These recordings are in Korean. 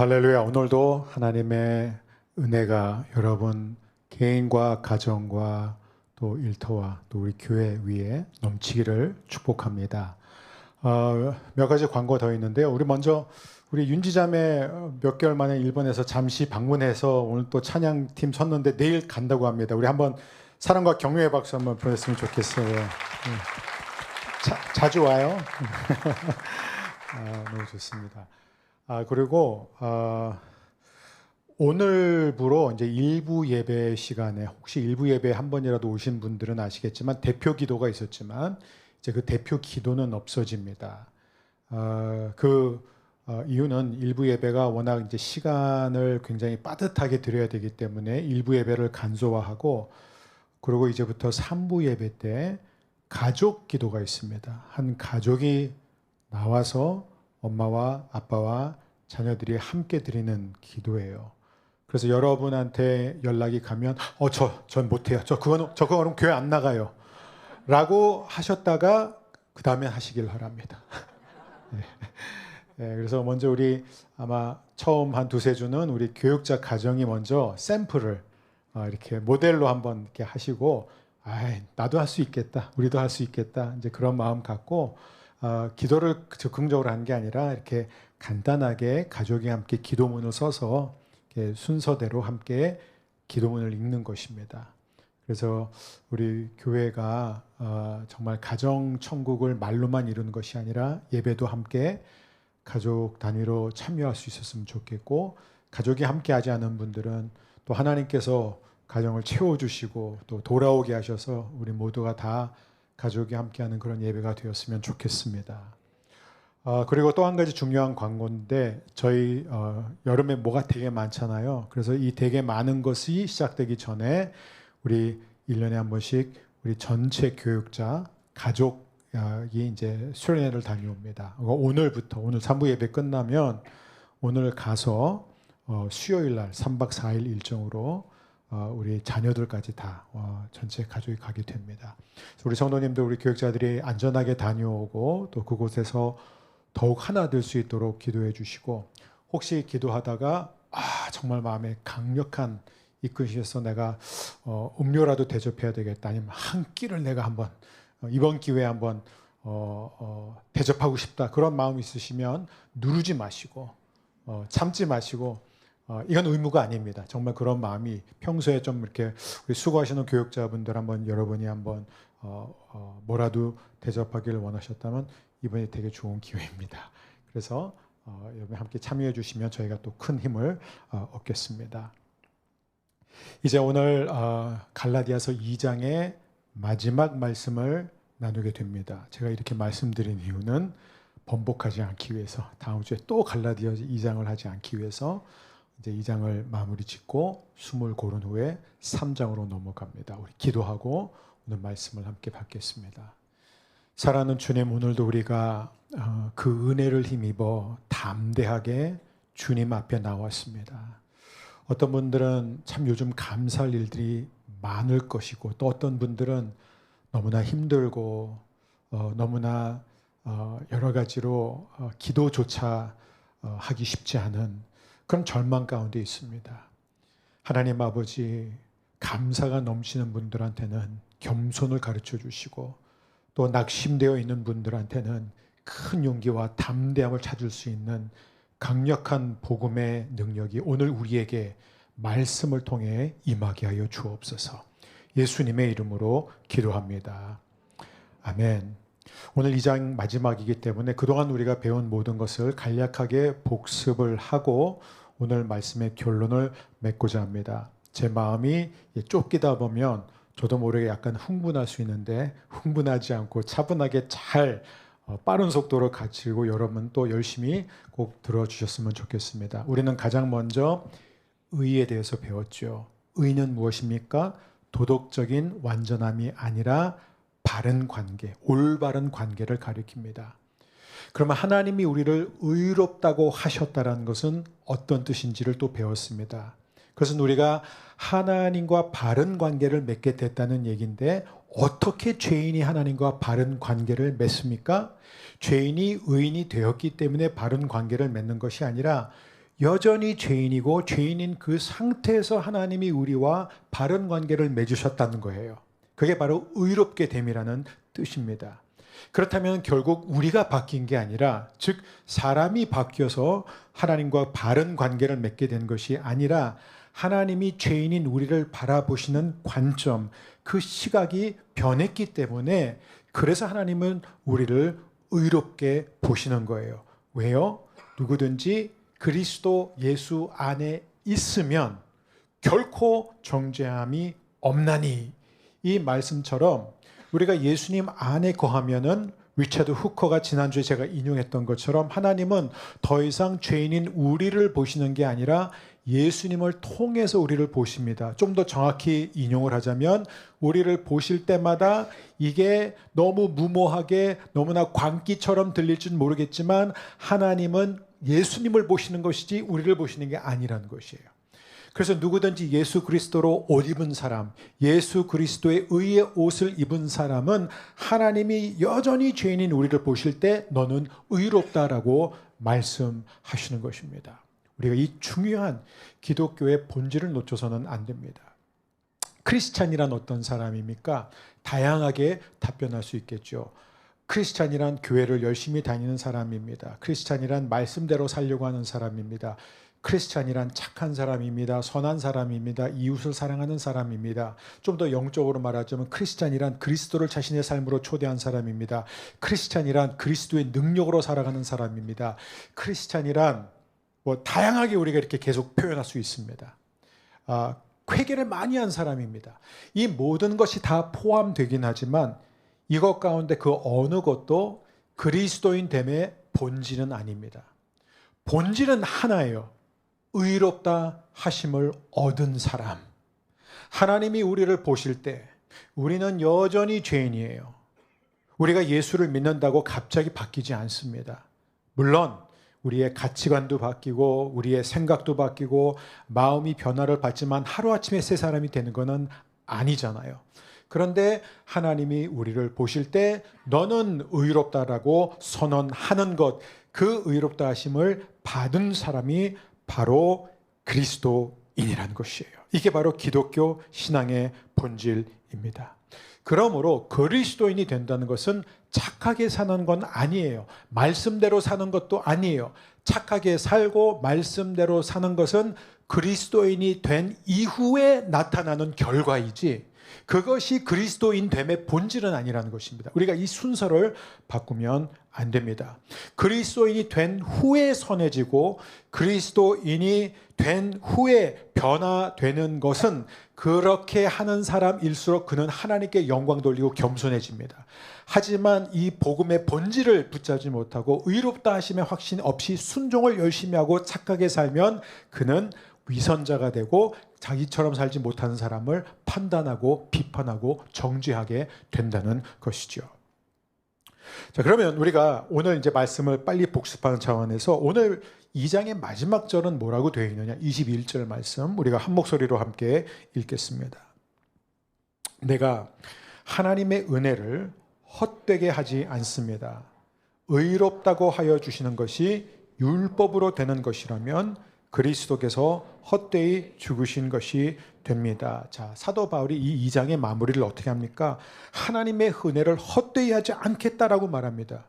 할렐루야. 오늘도 하나님의 은혜가 여러분 개인과 가정과 또 일터와 또 우리 교회 위에 넘치기를 축복합니다. 몇 가지 광고 더 있는데요. 우리 윤지자매 몇 개월 만에 일본에서 잠시 방문해서 오늘 또 찬양팀 섰는데 내일 간다고 합니다. 우리 한번 사랑과 격려의 박수 한번 보냈으면 좋겠어요. 자주 와요. 너무 좋습니다. 그리고 오늘부로 이제 일부 예배 시간에 혹시 일부 예배 한 번이라도 오신 분들은 아시겠지만 대표 기도가 있었지만 이제 그 대표 기도는 없어집니다. 이유는 일부 예배가 워낙 이제 시간을 굉장히 빠듯하게 드려야 되기 때문에 일부 예배를 간소화하고, 그리고 이제부터 3부 예배 때 가족 기도가 있습니다. 한 가족이 나와서 엄마와 아빠와 자녀들이 함께 드리는 기도예요. 그래서 여러분한테 연락이 가면 전 못해요. 그거는 교회 안 나가요. 라고 하셨다가 그 다음에 하시길 바랍니다. 네, 그래서 먼저 우리 아마 처음 한 두세 주는 우리 교육자 가정이 먼저 샘플을 이렇게 모델로 한번 이렇게 하시고, 나도 할 수 있겠다. 우리도 할 수 있겠다. 이제 그런 마음 갖고 기도를 적극적으로 하는 게 아니라 이렇게 간단하게 가족이 함께 기도문을 써서 이렇게 순서대로 함께 기도문을 읽는 것입니다. 그래서 우리 교회가 정말 가정 천국을 말로만 이루는 것이 아니라 예배도 함께 가족 단위로 참여할 수 있었으면 좋겠고, 가족이 함께 하지 않은 분들은 또 하나님께서 가정을 채워주시고 또 돌아오게 하셔서 우리 모두가 다 가족이 함께하는 그런 예배가 되었으면 좋겠습니다. 그리고 또 한 가지 중요한 광고인데, 저희 여름에 뭐가 되게 많잖아요. 그래서 이 되게 많은 것이 시작되기 전에 우리 1년에 한 번씩 우리 전체 교육자 가족이 이제 수련회를 다녀옵니다. 오늘 3부 예배 끝나면 오늘 가서 수요일 날 3박 4일 일정으로 우리 자녀들까지 다 전체 가족이 가게 됩니다. 우리 성도님들, 우리 교육자들이 안전하게 다녀오고 또 그곳에서 더욱 하나 될 수 있도록 기도해 주시고, 혹시 기도하다가 정말 마음에 강력한 이끄시셔서 내가 음료라도 대접해야 되겠다, 아니면 한 끼를 내가 한번 이번 기회에 한번 대접하고 싶다, 그런 마음이 있으시면 누르지 마시고 참지 마시고, 이건 의무가 아닙니다. 정말 그런 마음이 평소에 좀 이렇게 우리 수고하시는 교육자분들 여러분이 한번 뭐라도 대접하기를 원하셨다면 이번이 되게 좋은 기회입니다. 그래서 여러분 함께 참여해 주시면 저희가 또 큰 힘을 얻겠습니다. 이제 오늘 갈라디아서 2장의 마지막 말씀을 나누게 됩니다. 제가 이렇게 말씀드린 이유는 번복하지 않기 위해서, 다음 주에 또 갈라디아서 2장을 하지 않기 위해서 이제 2장을 마무리 짓고 숨을 고른 후에 3장으로 넘어갑니다. 우리 기도하고 오늘 말씀을 함께 받겠습니다. 사랑하는 주님, 오늘도 우리가 그 은혜를 힘입어 담대하게 주님 앞에 나왔습니다. 어떤 분들은 참 요즘 감사할 일들이 많을 것이고, 또 어떤 분들은 너무나 힘들고 너무나 여러 가지로 기도조차 하기 쉽지 않은 그런 절망 가운데 있습니다. 하나님 아버지, 감사가 넘치는 분들한테는 겸손을 가르쳐 주시고, 또 낙심되어 있는 분들한테는 큰 용기와 담대함을 찾을 수 있는 강력한 복음의 능력이 오늘 우리에게 말씀을 통해 임하게 하여 주옵소서. 예수님의 이름으로 기도합니다. 아멘. 오늘 2장 마지막이기 때문에 그동안 우리가 배운 모든 것을 간략하게 복습을 하고 오늘 말씀의 결론을 맺고자 합니다. 제 마음이 쫓기다 보면 저도 모르게 약간 흥분할 수 있는데, 흥분하지 않고 차분하게 잘 빠른 속도로 가지고 여러분 또 열심히 꼭 들어주셨으면 좋겠습니다. 우리는 가장 먼저 의에 대해서 배웠죠. 의는 무엇입니까? 도덕적인 완전함이 아니라 바른 관계, 올바른 관계를 가리킵니다. 그러면 하나님이 우리를 의롭다고 하셨다는 것은 어떤 뜻인지를 또 배웠습니다. 그것은 우리가 하나님과 바른 관계를 맺게 됐다는 얘기인데, 어떻게 죄인이 하나님과 바른 관계를 맺습니까? 죄인이 의인이 되었기 때문에 바른 관계를 맺는 것이 아니라 여전히 죄인이고 죄인인 그 상태에서 하나님이 우리와 바른 관계를 맺으셨다는 거예요. 그게 바로 의롭게 됨이라는 뜻입니다. 그렇다면 결국 우리가 바뀐 게 아니라, 즉 사람이 바뀌어서 하나님과 바른 관계를 맺게 된 것이 아니라 하나님이 죄인인 우리를 바라보시는 관점, 그 시각이 변했기 때문에, 그래서 하나님은 우리를 의롭게 보시는 거예요. 왜요? 누구든지 그리스도 예수 안에 있으면 결코 정죄함이 없나니, 이 말씀처럼 우리가 예수님 안에 거하면은, 리차드 후커가 지난주에 제가 인용했던 것처럼 하나님은 더 이상 죄인인 우리를 보시는 게 아니라 예수님을 통해서 우리를 보십니다. 좀 더 정확히 인용을 하자면, 우리를 보실 때마다 이게 너무 무모하게 너무나 광기처럼 들릴지는 모르겠지만 하나님은 예수님을 보시는 것이지 우리를 보시는 게 아니라는 것이에요. 그래서 누구든지 예수 그리스도로 옷 입은 사람, 예수 그리스도의 의의 옷을 입은 사람은 하나님이 여전히 죄인인 우리를 보실 때 너는 의롭다라고 말씀하시는 것입니다. 우리가 이 중요한 기독교의 본질을 놓쳐서는 안 됩니다. 크리스찬이란 어떤 사람입니까? 다양하게 답변할 수 있겠죠. 크리스찬이란 교회를 열심히 다니는 사람입니다. 크리스찬이란 말씀대로 살려고 하는 사람입니다. 크리스찬이란 착한 사람입니다. 선한 사람입니다. 이웃을 사랑하는 사람입니다. 좀 더 영적으로 말하자면 크리스찬이란 그리스도를 자신의 삶으로 초대한 사람입니다. 크리스찬이란 그리스도의 능력으로 살아가는 사람입니다. 크리스찬이란 다양하게 우리가 이렇게 계속 표현할 수 있습니다. 회개를 많이 한 사람입니다. 이 모든 것이 다 포함되긴 하지만 이것 가운데 그 어느 것도 그리스도인 됨의 본질은 아닙니다. 본질은 하나예요. 의롭다 하심을 얻은 사람. 하나님이 우리를 보실 때 우리는 여전히 죄인이에요. 우리가 예수를 믿는다고 갑자기 바뀌지 않습니다. 물론 우리의 가치관도 바뀌고 우리의 생각도 바뀌고 마음이 변화를 받지만 하루아침에 새 사람이 되는 것은 아니잖아요. 그런데 하나님이 우리를 보실 때 너는 의롭다라고 선언하는 것, 그 의롭다 하심을 받은 사람이 바로 그리스도인이라는 것이에요. 이게 바로 기독교 신앙의 본질입니다. 그러므로 그리스도인이 된다는 것은 착하게 사는 건 아니에요. 말씀대로 사는 것도 아니에요. 착하게 살고 말씀대로 사는 것은 그리스도인이 된 이후에 나타나는 결과이지, 그것이 그리스도인 됨의 본질은 아니라는 것입니다. 우리가 이 순서를 바꾸면 안 됩니다. 그리스도인이 된 후에 선해지고 그리스도인이 된 후에 변화되는 것은, 그렇게 하는 사람일수록 그는 하나님께 영광 돌리고 겸손해집니다. 하지만 이 복음의 본질을 붙잡지 못하고 의롭다 하심의 확신 없이 순종을 열심히 하고 착하게 살면 그는 위선자가 되고 자기처럼 살지 못하는 사람을 판단하고 비판하고 정죄하게 된다는 것이죠. 자, 그러면 우리가 오늘 이제 말씀을 빨리 복습하는 차원에서 오늘 2장의 마지막 절은 뭐라고 되어 있느냐? 21절 말씀 우리가 한 목소리로 함께 읽겠습니다. 내가 하나님의 은혜를 헛되게 하지 않습니다. 의롭다고 하여 주시는 것이 율법으로 되는 것이라면 그리스도께서 헛되이 죽으신 것이 됩니다. 자, 사도 바울이 이 2장의 마무리를 어떻게 합니까? 하나님의 은혜를 헛되이 하지 않겠다라고 말합니다.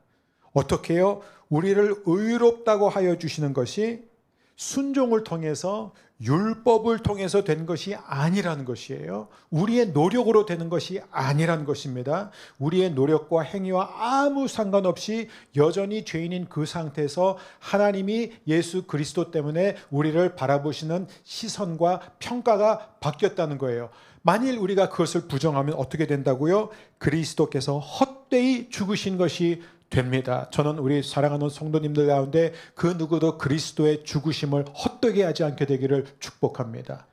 어떻게 해요? 우리를 의롭다고 하여 주시는 것이 순종을 통해서, 율법을 통해서 된 것이 아니라는 것이에요. 우리의 노력으로 되는 것이 아니라는 것입니다. 우리의 노력과 행위와 아무 상관없이 여전히 죄인인 그 상태에서 하나님이 예수 그리스도 때문에 우리를 바라보시는 시선과 평가가 바뀌었다는 거예요. 만일 우리가 그것을 부정하면 어떻게 된다고요? 그리스도께서 헛되이 죽으신 것이 됩니다. 저는 우리 사랑하는 성도님들 가운데 그 누구도 그리스도의 죽으심을 헛되게 하지 않게 되기를 축복합니다.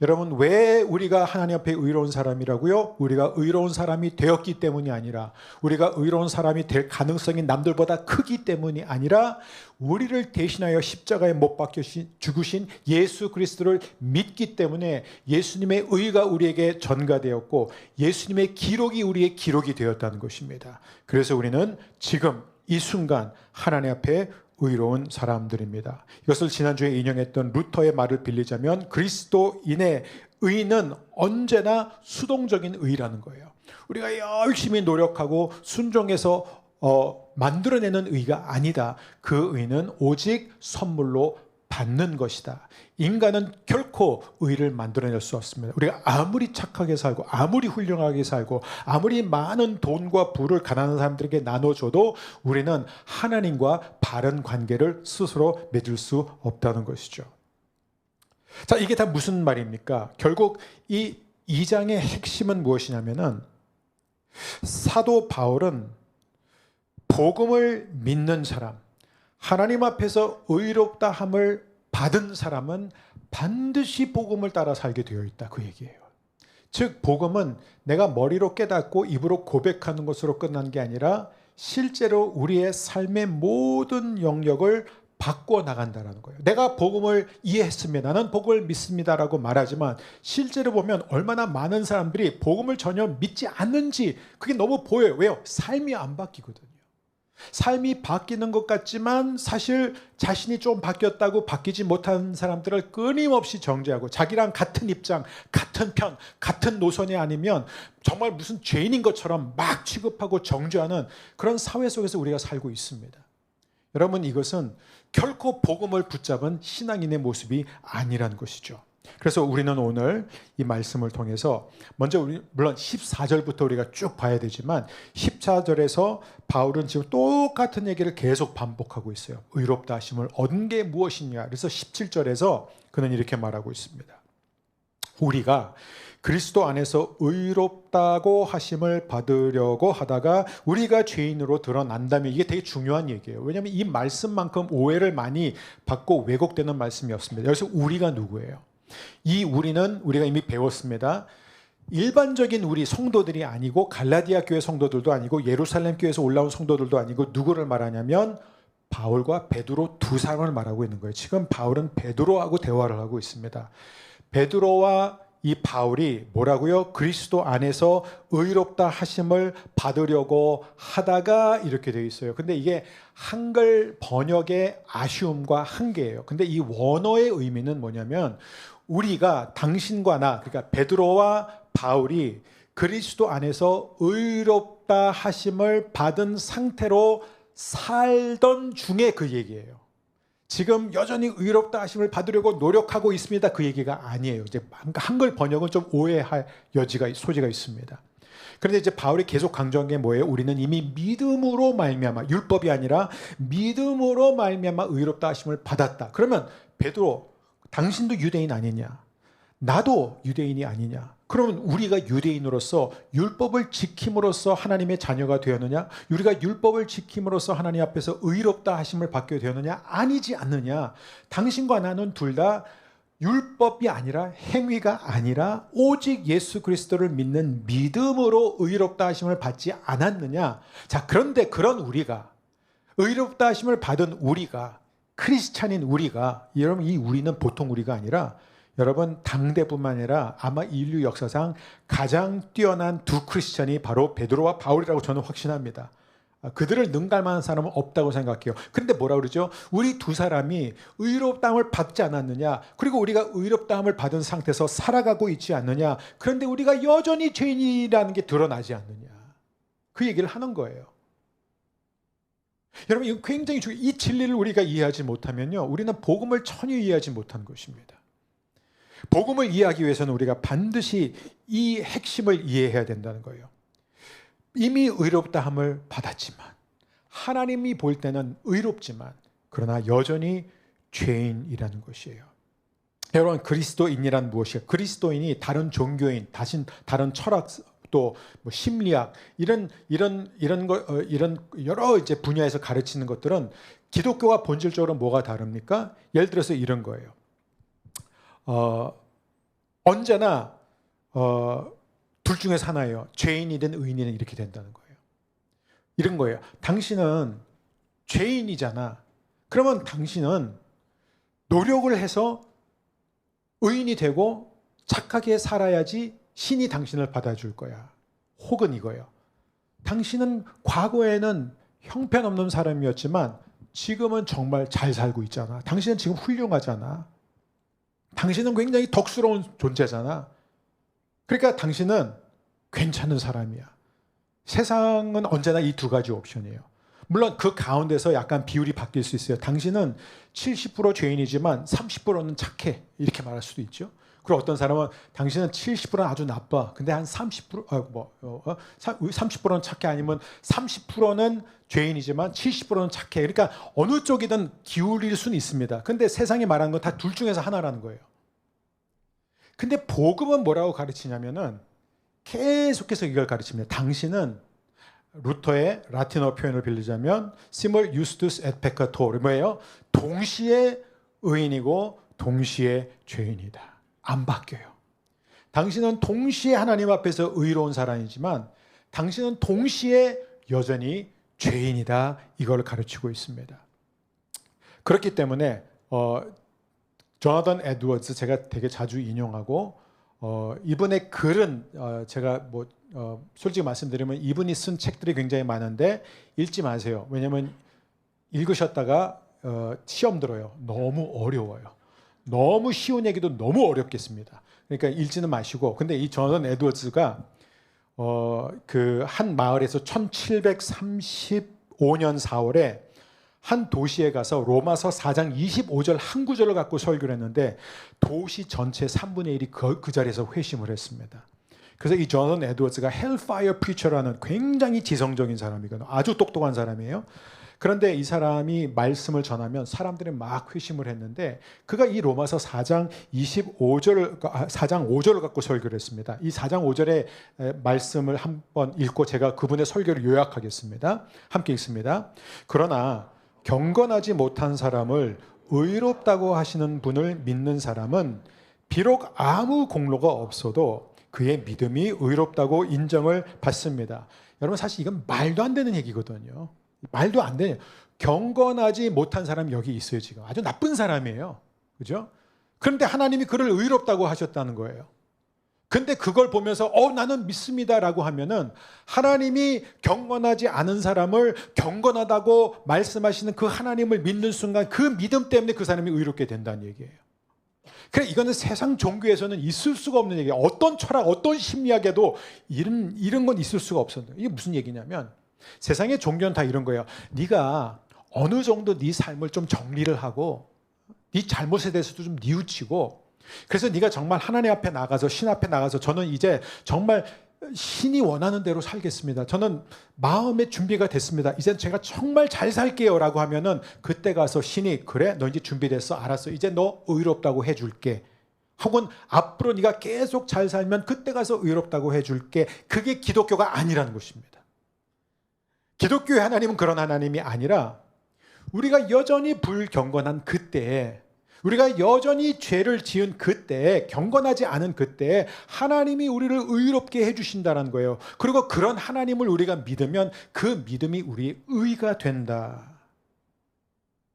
여러분, 왜 우리가 하나님 앞에 의로운 사람이라고요? 우리가 의로운 사람이 되었기 때문이 아니라, 우리가 의로운 사람이 될 가능성이 남들보다 크기 때문이 아니라, 우리를 대신하여 십자가에 못 박혀 죽으신 예수 그리스도를 믿기 때문에 예수님의 의가 우리에게 전가되었고 예수님의 기록이 우리의 기록이 되었다는 것입니다. 그래서 우리는 지금 이 순간 하나님 앞에 의로운 사람들입니다. 이것을 지난주에 인용했던 루터의 말을 빌리자면 그리스도인의 의는 언제나 수동적인 의라는 거예요. 우리가 열심히 노력하고 순종해서 만들어내는 의가 아니다. 그 의는 오직 선물로 받는 것이다. 인간은 결코 의를 만들어낼 수 없습니다. 우리가 아무리 착하게 살고 아무리 훌륭하게 살고 아무리 많은 돈과 부를 가난한 사람들에게 나눠줘도 우리는 하나님과 바른 관계를 스스로 맺을 수 없다는 것이죠. 자, 이게 다 무슨 말입니까? 결국 이 2장의 핵심은 무엇이냐면은 사도 바울은 복음을 믿는 사람, 하나님 앞에서 의롭다 함을 받은 사람은 반드시 복음을 따라 살게 되어 있다, 그 얘기예요. 즉 복음은 내가 머리로 깨닫고 입으로 고백하는 것으로 끝난 게 아니라 실제로 우리의 삶의 모든 영역을 바꿔 나간다는 거예요. 내가 복음을 이해했습니다, 나는 복음을 믿습니다라고 말하지만 실제로 보면 얼마나 많은 사람들이 복음을 전혀 믿지 않는지 그게 너무 보여요. 왜요? 삶이 안 바뀌거든요. 삶이 바뀌는 것 같지만 사실 자신이 좀 바뀌었다고 바뀌지 못한 사람들을 끊임없이 정죄하고 자기랑 같은 입장, 같은 편, 같은 노선이 아니면 정말 무슨 죄인인 것처럼 막 취급하고 정죄하는 그런 사회 속에서 우리가 살고 있습니다. 여러분, 이것은 결코 복음을 붙잡은 신앙인의 모습이 아니라는 것이죠. 그래서 우리는 오늘 이 말씀을 통해서 먼저 물론 14절부터 우리가 쭉 봐야 되지만 14절에서 바울은 지금 똑같은 얘기를 계속 반복하고 있어요. 의롭다 하심을 얻은 게 무엇이냐. 그래서 17절에서 그는 이렇게 말하고 있습니다. 우리가 그리스도 안에서 의롭다고 하심을 받으려고 하다가 우리가 죄인으로 드러난다면, 이게 되게 중요한 얘기예요. 왜냐하면 이 말씀만큼 오해를 많이 받고 왜곡되는 말씀이 없습니다. 여기서 우리가 누구예요? 이 우리는 우리가 이미 배웠습니다. 일반적인 우리 성도들이 아니고 갈라디아 교회 성도들도 아니고 예루살렘 교회에서 올라온 성도들도 아니고 누구를 말하냐면 바울과 베드로 두 사람을 말하고 있는 거예요. 지금 바울은 베드로하고 대화를 하고 있습니다. 베드로와 이 바울이 뭐라고요? 그리스도 안에서 의롭다 하심을 받으려고 하다가 이렇게 되어 있어요. 근데 이게 한글 번역의 아쉬움과 한계예요. 근데 이 원어의 의미는 뭐냐면 우리가, 당신과 나, 그러니까 베드로와 바울이 그리스도 안에서 의롭다 하심을 받은 상태로 살던 중에 그 얘기예요. 지금 여전히 의롭다 하심을 받으려고 노력하고 있습니다, 그 얘기가 아니에요. 이제 한글 번역은 좀 오해할 소지가 있습니다. 그런데 이제 바울이 계속 강조한 게 뭐예요? 우리는 이미 믿음으로 말미암아, 율법이 아니라 믿음으로 말미암아 의롭다 하심을 받았다. 그러면 베드로, 당신도 유대인 아니냐? 나도 유대인이 아니냐? 그러면 우리가 유대인으로서 율법을 지킴으로써 하나님의 자녀가 되었느냐? 우리가 율법을 지킴으로써 하나님 앞에서 의롭다 하심을 받게 되었느냐? 아니지 않느냐? 당신과 나는 둘 다 율법이 아니라, 행위가 아니라 오직 예수 그리스도를 믿는 믿음으로 의롭다 하심을 받지 않았느냐? 자, 그런데 그런 우리가, 의롭다 하심을 받은 우리가, 크리스찬인 우리가, 여러분 이 우리는 보통 우리가 아니라 여러분 당대뿐만 아니라 아마 인류 역사상 가장 뛰어난 두 크리스찬이 바로 베드로와 바울이라고 저는 확신합니다. 그들을 능가할 만한 사람은 없다고 생각해요. 그런데 뭐라 그러죠? 우리 두 사람이 의롭다함을 받지 않았느냐? 그리고 우리가 의롭다함을 받은 상태에서 살아가고 있지 않느냐? 그런데 우리가 여전히 죄인이라는 게 드러나지 않느냐? 그 얘기를 하는 거예요. 여러분, 이거 굉장히 중요해요. 이 진리를 우리가 이해하지 못하면요, 우리는 복음을 전혀 이해하지 못한 것입니다. 복음을 이해하기 위해서는 우리가 반드시 이 핵심을 이해해야 된다는 거예요. 이미 의롭다함을 받았지만, 하나님이 볼 때는 의롭지만 그러나 여전히 죄인이라는 것이에요. 여러분, 그리스도인이란 무엇이에요? 그리스도인이 다른 종교인, 다른 철학, 또 뭐 심리학 이런 여러 이제 분야에서 가르치는 것들은 기독교와 본질적으로 뭐가 다릅니까? 예를 들어서 이런 거예요. 언제나 둘 중에서 하나예요. 죄인이든 의인이든 이렇게 된다는 거예요. 이런 거예요. 당신은 죄인이잖아. 그러면 당신은 노력을 해서 의인이 되고 착하게 살아야지 신이 당신을 받아줄 거야. 혹은 이거예요. 당신은 과거에는 형편없는 사람이었지만 지금은 정말 잘 살고 있잖아. 당신은 지금 훌륭하잖아. 당신은 굉장히 덕스러운 존재잖아. 그러니까 당신은 괜찮은 사람이야. 세상은 언제나 이 두 가지 옵션이에요. 물론 그 가운데서 약간 비율이 바뀔 수 있어요. 당신은 70% 죄인이지만 30%는 착해. 이렇게 말할 수도 있죠. 그리고 어떤 사람은 당신은 70%는 아주 나빠. 근데 한 30%는 착해. 아니면 30%는 죄인이지만 70%는 착해. 그러니까 어느 쪽이든 기울일 수는 있습니다. 근데 세상이 말하는 건 다 둘 중에서 하나라는 거예요. 근데 복음은 뭐라고 가르치냐면은 계속해서 이걸 가르칩니다. 당신은 루터의 라틴어 표현을 빌리자면 simul justus et peccator, 뭐예요? 동시에 의인이고 동시에 죄인이다. 안 바뀌어요. 당신은 동시에 하나님 앞에서 의로운 사람이지만 당신은 동시에 여전히 죄인이다. 이걸 가르치고 있습니다. 그렇기 때문에 조나단 에드워즈 제가 되게 자주 인용하고 이분의 글은 제가 솔직히 말씀드리면 이분이 쓴 책들이 굉장히 많은데 읽지 마세요. 왜냐하면 읽으셨다가 시험 들어요. 너무 어려워요. 너무 쉬운 얘기도 너무 어렵겠습니다. 그러니까 읽지는 마시고. 근데 이 조나단 에드워즈가 그 한 마을에서 1735년 4월에 한 도시에 가서 로마서 4장 25절 한 구절을 갖고 설교를 했는데 도시 전체 3분의 1이 그 자리에서 회심을 했습니다. 그래서 이 조나단 에드워즈가 헬파이어 프리처라는 굉장히 지성적인 사람이거든요. 아주 똑똑한 사람이에요. 그런데 이 사람이 말씀을 전하면 사람들이 막 회심을 했는데 그가 이 로마서 4장 5절을 갖고 설교를 했습니다. 이 4장 5절의 말씀을 한번 읽고 제가 그분의 설교를 요약하겠습니다. 함께 읽습니다. 그러나 경건하지 못한 사람을 의롭다고 하시는 분을 믿는 사람은 비록 아무 공로가 없어도 그의 믿음이 의롭다고 인정을 받습니다. 여러분 사실 이건 말도 안 되는 얘기거든요. 말도 안 돼. 경건하지 못한 사람이 여기 있어요. 지금 아주 나쁜 사람이에요. 그죠? 그런데 하나님이 그를 의롭다고 하셨다는 거예요. 근데 그걸 보면서 나는 믿습니다라고 하면은 하나님이 경건하지 않은 사람을 경건하다고 말씀하시는 그 하나님을 믿는 순간 그 믿음 때문에 그 사람이 의롭게 된다는 얘기예요. 그래 이거는 세상 종교에서는 있을 수가 없는 얘기예요. 어떤 철학, 어떤 심리학에도 이런 건 있을 수가 없어요. 이게 무슨 얘기냐면 세상의 종교는 다 이런 거예요. 네가 어느 정도 네 삶을 좀 정리를 하고 네 잘못에 대해서도 좀 뉘우치고 그래서 네가 정말 하나님 앞에 나가서 신 앞에 나가서 저는 이제 정말 신이 원하는 대로 살겠습니다. 저는 마음의 준비가 됐습니다. 이제 제가 정말 잘 살게요 라고 하면은 그때 가서 신이 그래 너 이제 준비됐어 알았어 이제 너 의롭다고 해줄게. 혹은 앞으로 네가 계속 잘 살면 그때 가서 의롭다고 해줄게. 그게 기독교가 아니라는 것입니다. 기독교의 하나님은 그런 하나님이 아니라 우리가 여전히 불경건한 그때에 우리가 여전히 죄를 지은 그때에 경건하지 않은 그때에 하나님이 우리를 의롭게 해주신다는 거예요. 그리고 그런 하나님을 우리가 믿으면 그 믿음이 우리의 의가 된다.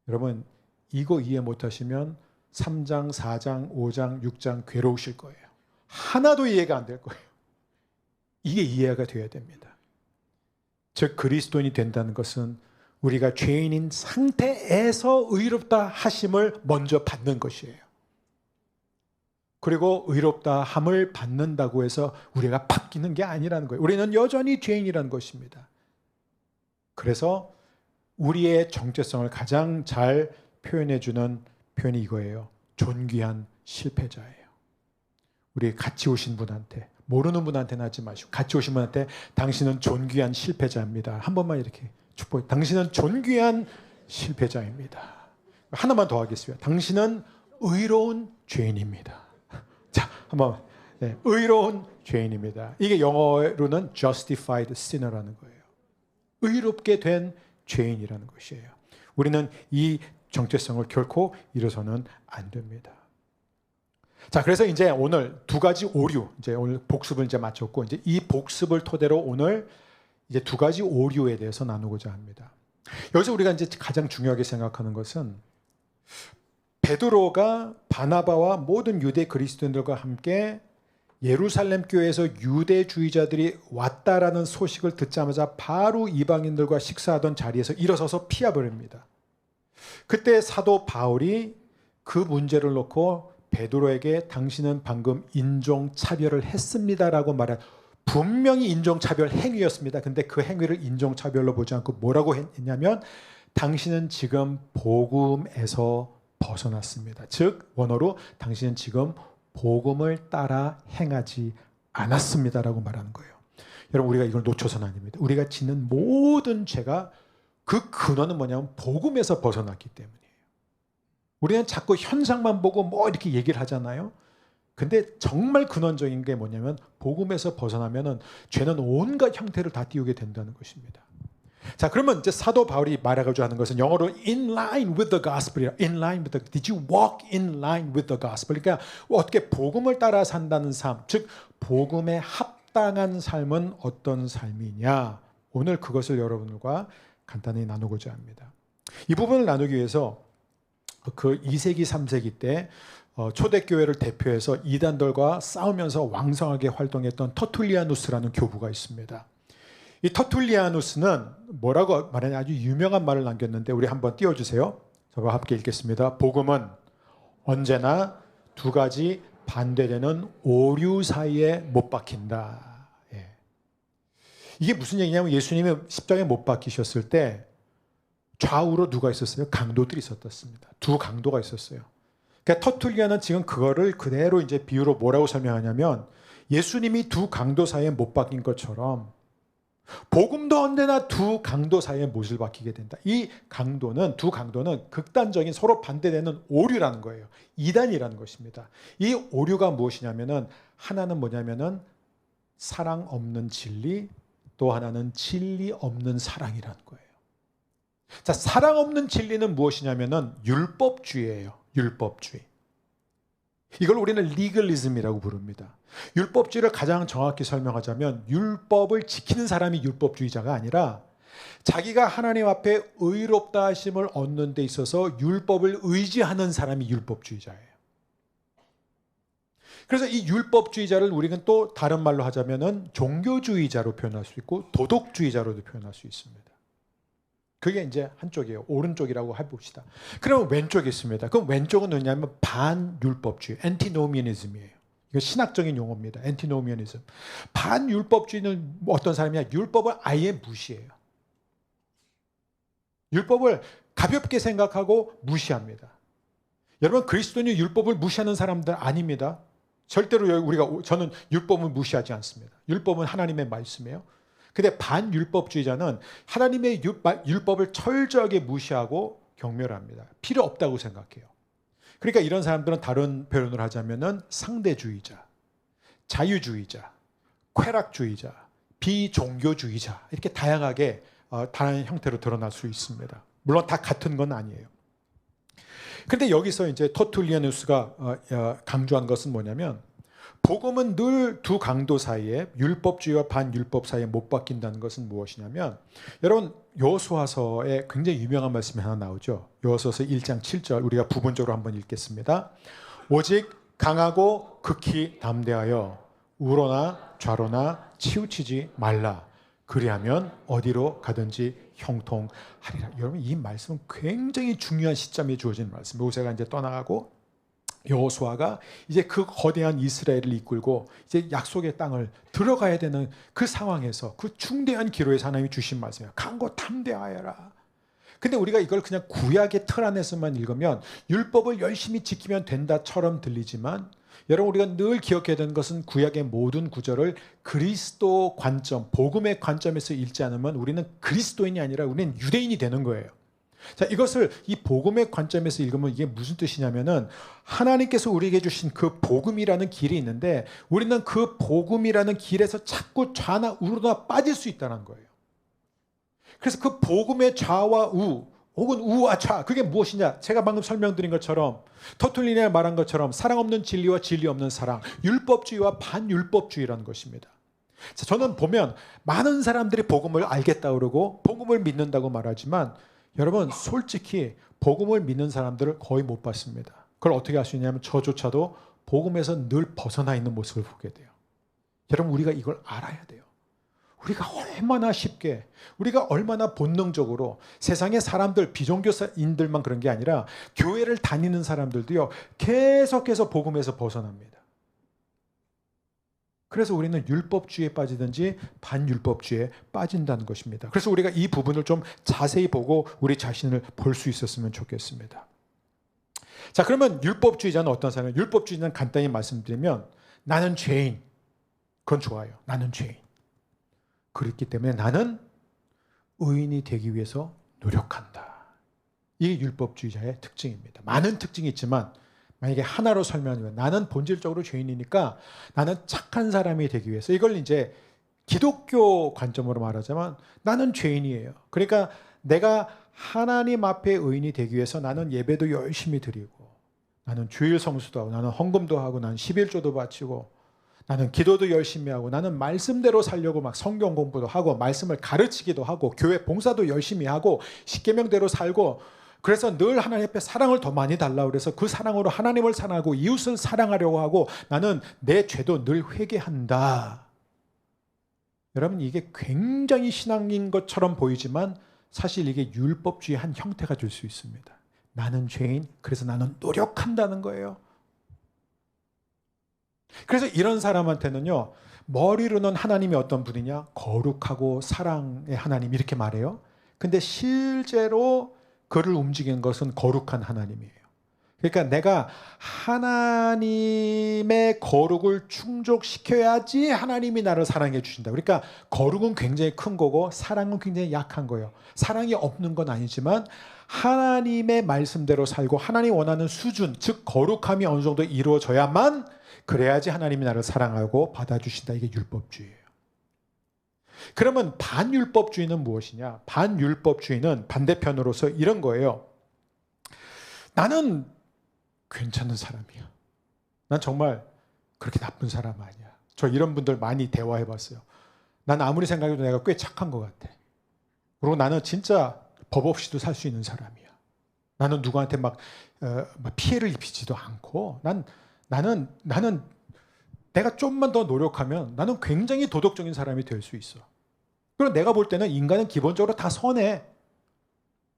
여러분 이거 이해 못하시면 3장, 4장, 5장, 6장 괴로우실 거예요. 하나도 이해가 안 될 거예요. 이게 이해가 돼야 됩니다. 즉 그리스도인이 된다는 것은 우리가 죄인인 상태에서 의롭다 하심을 먼저 받는 것이에요. 그리고 의롭다 함을 받는다고 해서 우리가 바뀌는 게 아니라는 거예요. 우리는 여전히 죄인이라는 것입니다. 그래서 우리의 정체성을 가장 잘 표현해주는 표현이 이거예요. 존귀한 실패자예요. 우리 같이 오신 분한테 모르는 분한테는 하지 마시고 같이 오신 분한테 당신은 존귀한 실패자입니다. 한 번만 이렇게 축복. 당신은 존귀한 실패자입니다. 하나만 더 하겠습니다. 당신은 의로운 죄인입니다. 자, 한번 의로운 죄인입니다. 이게 영어로는 justified sinner라는 거예요. 의롭게 된 죄인이라는 것이에요. 우리는 이 정체성을 결코 잃어서는 안 됩니다. 자, 그래서 이제 오늘 두 가지 오류, 이제 오늘 복습을 이제 마쳤고, 이제 이 복습을 토대로 오늘 이제 두 가지 오류에 대해서 나누고자 합니다. 여기서 우리가 이제 가장 중요하게 생각하는 것은 베드로가 바나바와 모든 유대 그리스도인들과 함께 예루살렘 교회에서 유대주의자들이 왔다라는 소식을 듣자마자 바로 이방인들과 식사하던 자리에서 일어서서 피해버립니다. 그때 사도 바울이 그 문제를 놓고 베드로에게 당신은 방금 인종차별을 했습니다라고 말한, 분명히 인종차별 행위였습니다. 근데 그 행위를 인종차별로 보지 않고 뭐라고 했냐면 당신은 지금 복음에서 벗어났습니다. 즉 원어로 당신은 지금 복음을 따라 행하지 않았습니다라고 말하는 거예요. 여러분, 우리가 이걸 놓쳐서는 아닙니다. 우리가 짓는 모든 죄가 그 근원은 뭐냐면 복음에서 벗어났기 때문이에요. 우리는 자꾸 현상만 보고 뭐 이렇게 얘기를 하잖아요. 근데 정말 근원적인 게 뭐냐면 복음에서 벗어나면은 죄는 온갖 형태를 다 띄우게 된다는 것입니다. 자, 그러면 이제 사도 바울이 말하고자 하는 것은 영어로 in line with the gospel이라. in line with the, did you walk in line with the gospel? 그러니까 어떻게 복음을 따라 산다는 삶, 즉 복음에 합당한 삶은 어떤 삶이냐? 오늘 그것을 여러분과 간단히 나누고자 합니다. 이 부분을 나누기 위해서 그 2세기, 3세기 때 초대교회를 대표해서 이단들과 싸우면서 왕성하게 활동했던 터툴리아누스라는 교부가 있습니다. 이 터툴리아누스는 뭐라고 말하냐, 아주 유명한 말을 남겼는데 우리 한번 띄워주세요. 저와 함께 읽겠습니다. 복음은 언제나 두 가지 반대되는 오류 사이에 못 박힌다. 예. 이게 무슨 얘기냐면 예수님이 십자가에 못 박히셨을 때 좌우로 누가 있었어요? 강도들이 있었습니다. 두 강도가 있었어요. 그러니까 터툴리아는 지금 그거를 그대로 이제 비유로 뭐라고 설명하냐면 예수님이 두 강도 사이에 못 박힌 것처럼 복음도 언제나 두 강도 사이에 못을 박히게 된다. 이 강도는, 두 강도는 극단적인 서로 반대되는 오류라는 거예요. 이단이라는 것입니다. 이 오류가 무엇이냐면은 하나는 뭐냐면은 사랑 없는 진리, 또 하나는 진리 없는 사랑이라는 거예요. 자, 사랑 없는 진리는 무엇이냐면은 율법주의예요. 율법주의. 이걸 우리는 리글리즘이라고 부릅니다. 율법주의를 가장 정확히 설명하자면 율법을 지키는 사람이 율법주의자가 아니라 자기가 하나님 앞에 의롭다 하심을 얻는 데 있어서 율법을 의지하는 사람이 율법주의자예요. 그래서 이 율법주의자를 우리는 또 다른 말로 하자면은 종교주의자로 표현할 수 있고 도덕주의자로도 표현할 수 있습니다. 그게 이제 한쪽이에요. 오른쪽이라고 해봅시다. 그러면 왼쪽이 있습니다. 그럼 왼쪽은 뭐냐면 반율법주의, 엔티노미니즘이에요. 이거 신학적인 용어입니다. 엔티노미니즘. 반율법주의는 어떤 사람이냐? 율법을 아예 무시해요. 율법을 가볍게 생각하고 무시합니다. 여러분, 그리스도인이 율법을 무시하는 사람들 아닙니다. 절대로 저는 율법을 무시하지 않습니다. 율법은 하나님의 말씀이에요. 근데 반율법주의자는 하나님의 율법을 철저하게 무시하고 경멸합니다. 필요 없다고 생각해요. 그러니까 이런 사람들은 다른 표현을 하자면은 상대주의자, 자유주의자, 쾌락주의자, 비종교주의자, 이렇게 다양하게 다양한 형태로 드러날 수 있습니다. 물론 다 같은 건 아니에요. 근데 여기서 이제 터툴리아누스가 강조한 것은 뭐냐면 복음은 늘 두 강도 사이에, 율법주의와 반율법 사이에 못 박힌다는 것은 무엇이냐면, 여러분 여호수아서에 굉장히 유명한 말씀이 하나 나오죠. 여호수아서 1장 7절 우리가 부분적으로 한번 읽겠습니다. 오직 강하고 극히 담대하여 우로나 좌로나 치우치지 말라. 그리하면 어디로 가든지 형통하리라. 여러분, 이 말씀은 굉장히 중요한 시점에 주어진 말씀. 모세가 이제 떠나가고 여호수아가 이제 그 거대한 이스라엘을 이끌고 이제 약속의 땅을 들어가야 되는 그 상황에서, 그 중대한 기로에서 하나님이 주신 말씀이에요. 강고 담대하여라. 근데 우리가 이걸 그냥 구약의 틀 안에서만 읽으면 율법을 열심히 지키면 된다처럼 들리지만, 여러분 우리가 늘 기억해야 되는 것은 구약의 모든 구절을 그리스도 관점, 복음의 관점에서 읽지 않으면 우리는 그리스도인이 아니라 우리는 유대인이 되는 거예요. 자, 이것을 이 복음의 관점에서 읽으면 이게 무슨 뜻이냐면은 하나님께서 우리에게 주신 그 복음이라는 길이 있는데 우리는 그 복음이라는 길에서 자꾸 좌나 우로나 빠질 수 있다는 거예요. 그래서 그 복음의 좌와 우 혹은 우와 좌, 그게 무엇이냐? 제가 방금 설명드린 것처럼, 터툴리아가 말한 것처럼 사랑 없는 진리와 진리 없는 사랑, 율법주의와 반율법주의라는 것입니다. 자, 저는 보면 많은 사람들이 복음을 알겠다고 그러고 복음을 믿는다고 말하지만, 여러분 솔직히 복음을 믿는 사람들을 거의 못 봤습니다. 그걸 어떻게 알 수 있냐면 저조차도 복음에서 늘 벗어나 있는 모습을 보게 돼요. 여러분, 우리가 이걸 알아야 돼요. 우리가 얼마나 쉽게, 우리가 얼마나 본능적으로 세상의 사람들, 비종교인들만 그런 게 아니라 교회를 다니는 사람들도요, 계속해서 복음에서 벗어납니다. 그래서 우리는 율법주의에 빠지든지 반율법주의에 빠진다는 것입니다. 그래서 우리가 이 부분을 좀 자세히 보고 우리 자신을 볼 수 있었으면 좋겠습니다. 자, 그러면 율법주의자는 어떤 사람이에요? 율법주의자는 간단히 말씀드리면 나는 죄인. 그건 좋아요. 나는 죄인. 그렇기 때문에 나는 의인이 되기 위해서 노력한다. 이게 율법주의자의 특징입니다. 많은 특징이 있지만 만약에 하나로 설명하면 나는 본질적으로 죄인이니까 나는 착한 사람이 되기 위해서, 이걸 이제 기독교 관점으로 말하자면 나는 죄인이에요. 그러니까 내가 하나님 앞에 의인이 되기 위해서 나는 예배도 열심히 드리고, 나는 주일 성수도 하고, 나는 헌금도 하고, 나는 11조도 바치고, 나는 기도도 열심히 하고, 나는 말씀대로 살려고 막 성경 공부도 하고, 말씀을 가르치기도 하고, 교회 봉사도 열심히 하고, 십계명대로 살고, 그래서 늘 하나님 앞에 사랑을 더 많이 달라고 그래서 그 사랑으로 하나님을 사랑하고 이웃을 사랑하려고 하고, 나는 내 죄도 늘 회개한다. 여러분, 이게 굉장히 신앙인 것처럼 보이지만 사실 이게 율법주의 한 형태가 될 수 있습니다. 나는 죄인, 그래서 나는 노력한다는 거예요. 그래서 이런 사람한테는요, 머리로는 하나님이 어떤 분이냐? 거룩하고 사랑의 하나님, 이렇게 말해요. 근데 실제로 그를 움직이는 것은 거룩한 하나님이에요. 그러니까 내가 하나님의 거룩을 충족시켜야지 하나님이 나를 사랑해 주신다. 그러니까 거룩은 굉장히 큰 거고 사랑은 굉장히 약한 거예요. 사랑이 없는 건 아니지만 하나님의 말씀대로 살고 하나님이 원하는 수준, 즉 거룩함이 어느 정도 이루어져야만, 그래야지 하나님이 나를 사랑하고 받아주신다. 이게 율법주의예요. 그러면 반율법주의는 무엇이냐? 반율법주의는 반대편으로서 이런 거예요. 나는 괜찮은 사람이야. 난 정말 그렇게 나쁜 사람 아니야. 저 이런 분들 많이 대화해봤어요. 난 아무리 생각해도 내가 꽤 착한 것 같아. 그리고 나는 진짜 법 없이도 살 수 있는 사람이야. 나는 누구한테 막 피해를 입히지도 않고, 나는 내가 좀만 더 노력하면 나는 굉장히 도덕적인 사람이 될 수 있어. 그리고 내가 볼 때는 인간은 기본적으로 다 선해.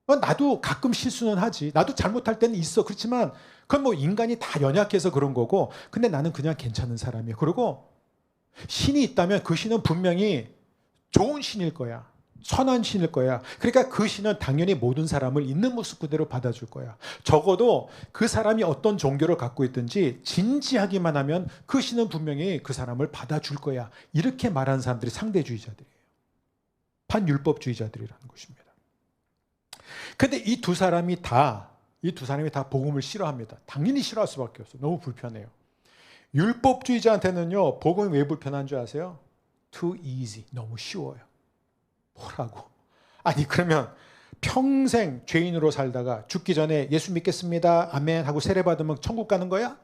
나도 가끔 실수는 하지. 나도 잘못할 때는 있어. 그렇지만 그건 뭐 인간이 다 연약해서 그런 거고, 근데 나는 그냥 괜찮은 사람이야. 그리고 신이 있다면 그 신은 분명히 좋은 신일 거야. 선한 신일 거야. 그러니까 그 신은 당연히 모든 사람을 있는 모습 그대로 받아줄 거야. 적어도 그 사람이 어떤 종교를 갖고 있든지 진지하기만 하면 그 신은 분명히 그 사람을 받아줄 거야. 이렇게 말하는 사람들이 상대주의자들이에요. 반율법주의자들이라는 것입니다. 근데 이 두 사람이 다 복음을 싫어합니다. 당연히 싫어할 수밖에 없어요. 너무 불편해요. 율법주의자한테는요, 복음이 왜 불편한 줄 아세요? Too easy. 너무 쉬워요. 뭐라고? 아니, 그러면 평생 죄인으로 살다가 죽기 전에 예수 믿겠습니다, 아멘 하고 세례 받으면 천국 가는 거야?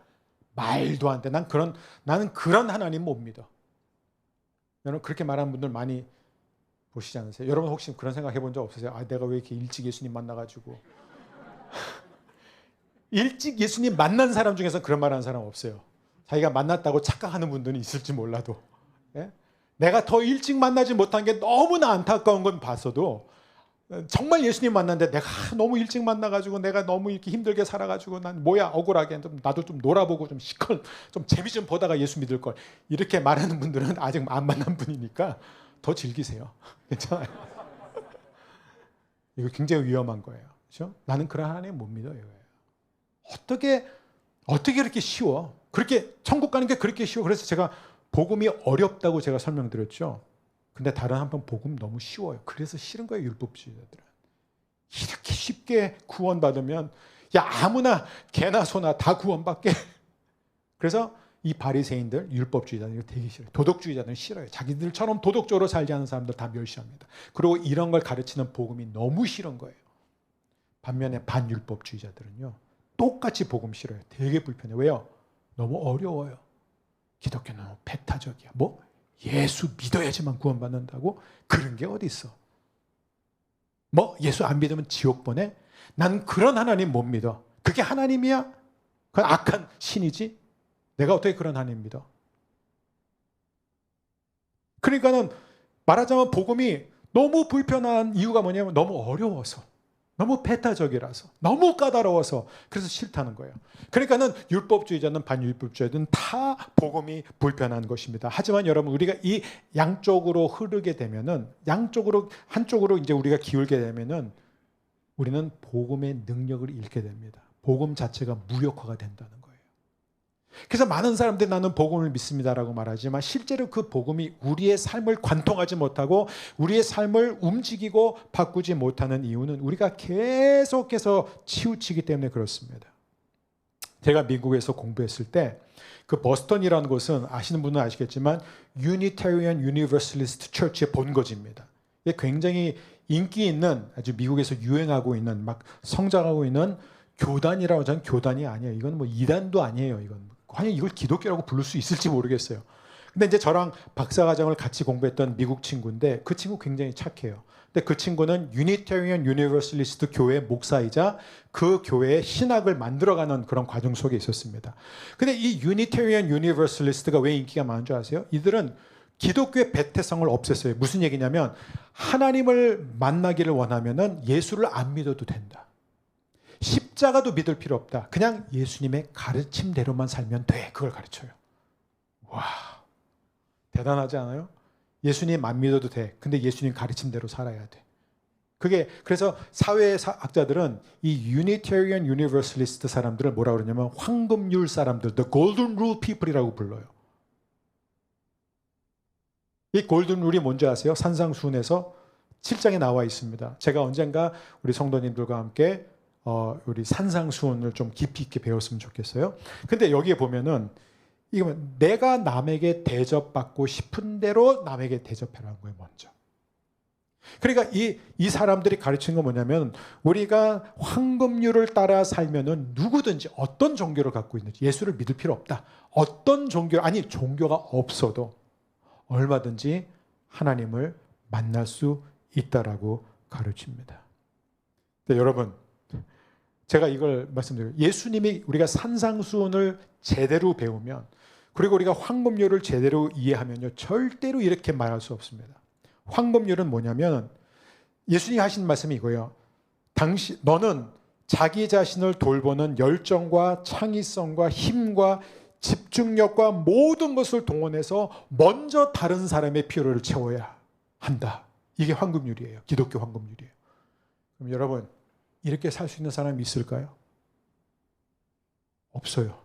말도 안 돼. 나는 그런 하나님 못 믿어. 여러분, 그렇게 말하는 분들 많이 보시지 않으세요? 여러분 혹시 그런 생각 해본 적 없으세요? 내가 왜 이렇게 일찍 예수님 만나가지고 일찍 예수님 만난 사람 중에서 그런 말하는 사람 없어요. 자기가 만났다고 착각하는 분들은 있을지 몰라도, 예? 내가 더 일찍 만나지 못한 게 너무나 안타까운 건 봤어도, 정말 예수님 만났는데 내가 너무 일찍 만나가지고 내가 너무 이렇게 힘들게 살아가지고 난 뭐야 억울하게, 나도 좀 놀아보고 좀 시끌 좀 재미 좀 보다가 예수 믿을 걸, 이렇게 말하는 분들은 아직 안 만난 분이니까 더 즐기세요. 괜찮아요. 이거 굉장히 위험한 거예요. 그렇죠? 나는 그런 하나님 못 믿어요. 어떻게 그렇게 쉬워? 그렇게 천국 가는 게 그렇게 쉬워? 그래서 제가 복음이 어렵다고 제가 설명드렸죠. 근데 다른 한편 복음 너무 쉬워요. 그래서 싫은 거예요, 율법주의자들은. 이렇게 쉽게 구원받으면 야, 아무나 개나 소나 다 구원받게. 그래서 이 바리새인들, 율법주의자들 되게 싫어요. 도덕주의자들은 싫어요. 자기들처럼 도덕적으로 살지 않는 사람들 다 멸시합니다. 그리고 이런 걸 가르치는 복음이 너무 싫은 거예요. 반면에 반율법주의자들은요, 똑같이 복음 싫어요. 되게 불편해요. 왜요? 너무 어려워요. 기독교는 너무 배타적이야. 뭐? 예수 믿어야지만 구원받는다고? 그런 게 어디 있어? 뭐? 예수 안 믿으면 지옥 보내? 난 그런 하나님 못 믿어. 그게 하나님이야? 그건 악한 신이지? 내가 어떻게 그런 하나님 믿어? 그러니까는 말하자면 복음이 너무 불편한 이유가 뭐냐면 너무 어려워서, 너무 배타적이라서, 너무 까다로워서, 그래서 싫다는 거예요. 그러니까는 율법주의자는 반율법주의자든 다 복음이 불편한 것입니다. 하지만 여러분, 우리가 이 양쪽으로 흐르게 되면은, 한쪽으로 이제 우리가 기울게 되면은 우리는 복음의 능력을 잃게 됩니다. 복음 자체가 무력화가 된다는 거예요. 그래서 많은 사람들이 나는 복음을 믿습니다라고 말하지만 실제로 그 복음이 우리의 삶을 관통하지 못하고 우리의 삶을 움직이고 바꾸지 못하는 이유는 우리가 계속해서 치우치기 때문에 그렇습니다. 제가 미국에서 공부했을 때 그 버스턴이라는 곳은 아시는 분은 아시겠지만 Unitarian Universalist Church의 본거지입니다. 이게 굉장히 인기 있는, 아주 미국에서 유행하고 있는, 막 성장하고 있는 교단이라고. 저는 교단이 아니에요. 이건 뭐 이단도 아니에요. 이건 과연 이걸 기독교라고 부를 수 있을지 모르겠어요. 근데 이제 저랑 박사과정을 같이 공부했던 미국 친구인데 그 친구 굉장히 착해요. 근데 그 친구는 유니테리언 유니버설리스트 교회 목사이자 그 교회의 신학을 만들어가는 그런 과정 속에 있었습니다. 근데 이 유니테리언 유니버설리스트가 왜 인기가 많은 줄 아세요? 이들은 기독교의 배태성을 없앴어요. 무슨 얘기냐면 하나님을 만나기를 원하면은 예수를 안 믿어도 된다. 십자가도 믿을 필요 없다. 그냥 예수님의 가르침대로만 살면 돼. 그걸 가르쳐요. 와, 대단하지 않아요? 예수님 안 믿어도 돼. 근데 예수님 가르침대로 살아야 돼. 그래서 사회학자들은 이 Unitarian Universalist 사람들을 뭐라 그러냐면 황금률 사람들, the golden rule people이라고 불러요. 이 골든 룰이 뭔지 아세요? 산상수훈에서 7장에 나와 있습니다. 제가 언젠가 우리 성도님들과 함께 우리 산상수훈을 좀 깊이 있게 배웠으면 좋겠어요. 근데 여기에 보면은 이거 내가 남에게 대접받고 싶은 대로 남에게 대접해라는 거예요, 먼저. 그러니까 이 사람들이 가르치는 건 뭐냐면 우리가 황금률을 따라 살면은 누구든지 어떤 종교를 갖고 있는지 예수를 믿을 필요 없다. 어떤 종교, 아니 종교가 없어도 얼마든지 하나님을 만날 수 있다라고 가르칩니다. 근데 여러분, 제가 이걸 말씀드려요. 예수님이 우리가 산상수훈을 제대로 배우면 그리고 우리가 황금률을 제대로 이해하면요 절대로 이렇게 말할 수 없습니다. 황금률은 뭐냐면 예수님이 하신 말씀이 이거예요. 너는 자기 자신을 돌보는 열정과 창의성과 힘과 집중력과 모든 것을 동원해서 먼저 다른 사람의 필요를 채워야 한다. 이게 황금률이에요. 기독교 황금률이에요. 그럼 여러분, 이렇게 살 수 있는 사람이 있을까요? 없어요.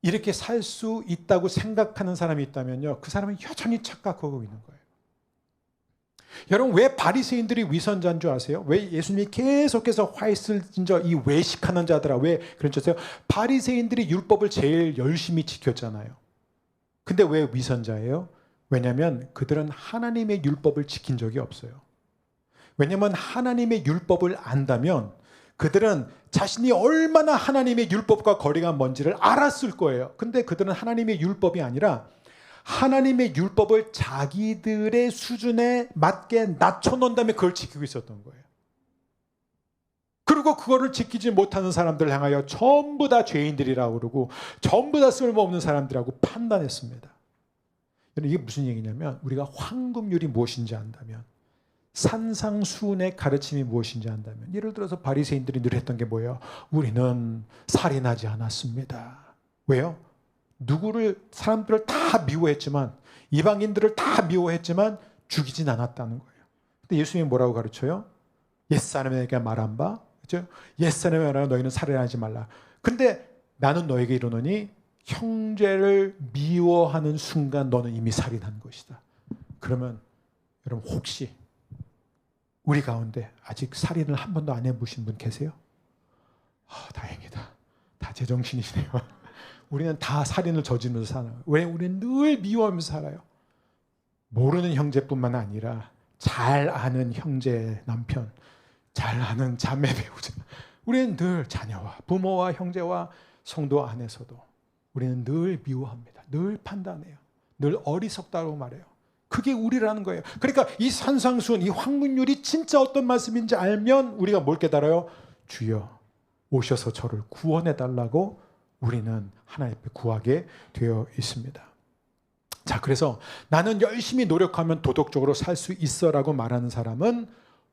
이렇게 살 수 있다고 생각하는 사람이 있다면요, 그 사람은 여전히 착각하고 있는 거예요. 여러분, 왜 바리새인들이 위선자인 줄 아세요? 왜 예수님이 계속해서 화이슬진저 이 외식하는 자들아 왜 그런 줄 아세요? 바리새인들이 율법을 제일 열심히 지켰잖아요. 근데 왜 위선자예요? 왜냐하면 그들은 하나님의 율법을 지킨 적이 없어요. 왜냐하면 하나님의 율법을 안다면 그들은 자신이 얼마나 하나님의 율법과 거리가 먼지를 알았을 거예요. 근데 그들은 하나님의 율법이 아니라 하나님의 율법을 자기들의 수준에 맞게 낮춰놓은 다음에 그걸 지키고 있었던 거예요. 그리고 그거를 지키지 못하는 사람들을 향하여 전부 다 죄인들이라고 그러고 전부 다 쓸모없는 사람들이라고 판단했습니다. 이게 무슨 얘기냐면 우리가 황금률이 무엇인지 안다면 산상수훈의 가르침이 무엇인지 안다면 예를 들어서 바리새인들이 늘 했던 게 뭐예요? 우리는 살인하지 않았습니다. 왜요? 사람들을 다 미워했지만 이방인들을 다 미워했지만 죽이진 않았다는 거예요. 근데 예수님이 뭐라고 가르쳐요? 옛사람에게 말한 바, 그렇죠? 옛사람에게 말하라 너희는 살인하지 말라. 근데 나는 너에게 이르노니 형제를 미워하는 순간 너는 이미 살인한 것이다. 그러면 여러분 혹시 우리 가운데 아직 살인을 한 번도 안 해보신 분 계세요? 다행이다. 다 제정신이시네요. 우리는 다 살인을 저지르면서 살아요. 왜? 우리는 늘 미워하면서 살아요. 모르는 형제뿐만 아니라 잘 아는 형제 남편, 잘 아는 자매 배우자. 우리는 늘 자녀와 부모와 형제와 성도 안에서도 우리는 늘 미워합니다. 늘 판단해요. 늘 어리석다고 말해요. 그게 우리라는 거예요. 그러니까 이 산상수훈, 이 황금률이 진짜 어떤 말씀인지 알면 우리가 뭘 깨달아요? 주여 오셔서 저를 구원해 달라고 우리는 하나님 앞에 구하게 되어 있습니다. 자, 그래서 나는 열심히 노력하면 도덕적으로 살 수 있어라고 말하는 사람은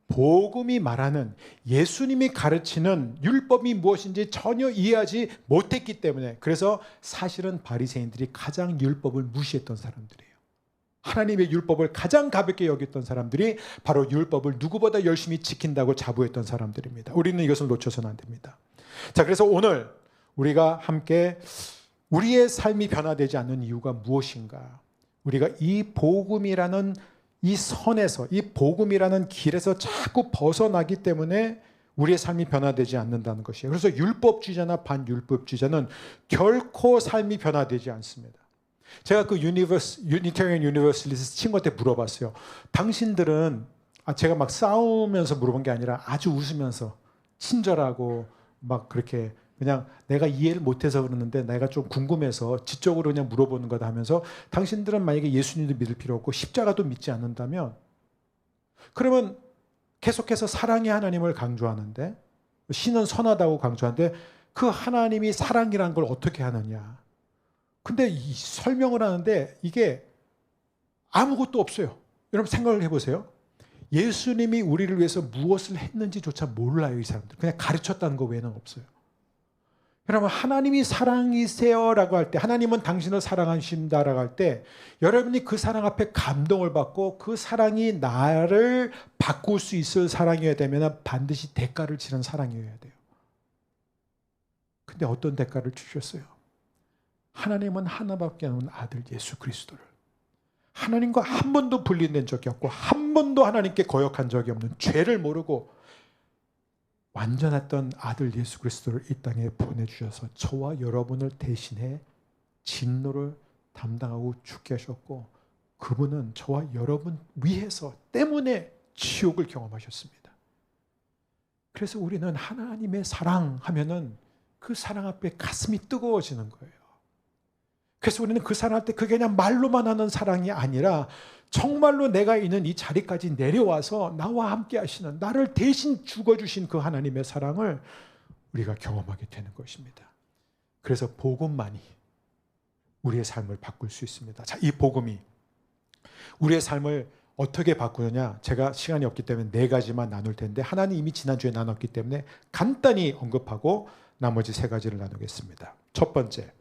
복음이 말하는, 예수님이 가르치는 율법이 무엇인지 전혀 이해하지 못했기 때문에, 그래서 사실은 바리새인들이 가장 율법을 무시했던 사람들이에요. 하나님의 율법을 가장 가볍게 여겼던 사람들이 바로 율법을 누구보다 열심히 지킨다고 자부했던 사람들입니다. 우리는 이것을 놓쳐서는 안 됩니다. 자, 그래서 오늘 우리가 함께 우리의 삶이 변화되지 않는 이유가 무엇인가? 우리가 이 복음이라는 이 선에서, 이 복음이라는 길에서 자꾸 벗어나기 때문에 우리의 삶이 변화되지 않는다는 것이에요. 그래서 율법주의자나 반율법주의자는 결코 삶이 변화되지 않습니다. 제가 그 유니테리언 유니버설리스트 친구한테 물어봤어요. 당신들은, 제가 막 싸우면서 물어본 게 아니라 아주 웃으면서 친절하고 막 그렇게 그냥 내가 이해를 못해서 그러는데 내가 좀 궁금해서 지적으로 그냥 물어보는 거다 하면서, 당신들은 만약에 예수님도 믿을 필요 없고 십자가도 믿지 않는다면 그러면 계속해서 사랑의 하나님을 강조하는데, 신은 선하다고 강조하는데 그 하나님이 사랑이라는 걸 어떻게 하느냐. 근데 이 설명을 하는데 이게 아무것도 없어요. 여러분 생각을 해보세요. 예수님이 우리를 위해서 무엇을 했는지조차 몰라요. 이 사람들 그냥 가르쳤다는 거 외에는 없어요. 여러분, 하나님이 사랑이세요라고 할 때, 하나님은 당신을 사랑하신다라고 할 때, 여러분이 그 사랑 앞에 감동을 받고 그 사랑이 나를 바꿀 수 있을 사랑이어야 되면 반드시 대가를 치는 사랑이어야 돼요. 근데 어떤 대가를 주셨어요? 하나님은 하나밖에 없는 아들 예수 그리스도를, 하나님과 한 번도 분리된 적이 없고 한 번도 하나님께 거역한 적이 없는, 죄를 모르고 완전했던 아들 예수 그리스도를 이 땅에 보내주셔서 저와 여러분을 대신해 진노를 담당하고 죽게 하셨고, 그분은 저와 여러분 위해서 때문에 지옥을 경험하셨습니다. 그래서 우리는 하나님의 사랑하면은 그 사랑 앞에 가슴이 뜨거워지는 거예요. 그래서 우리는 그 사랑할 때 그게 그냥 말로만 하는 사랑이 아니라 정말로 내가 있는 이 자리까지 내려와서 나와 함께 하시는, 나를 대신 죽어주신 그 하나님의 사랑을 우리가 경험하게 되는 것입니다. 그래서 복음만이 우리의 삶을 바꿀 수 있습니다. 자, 이 복음이 우리의 삶을 어떻게 바꾸느냐, 제가 시간이 없기 때문에 4가지만 나눌 텐데 하나는 이미 지난주에 나눴기 때문에 간단히 언급하고 나머지 3가지를 나누겠습니다. 첫 번째,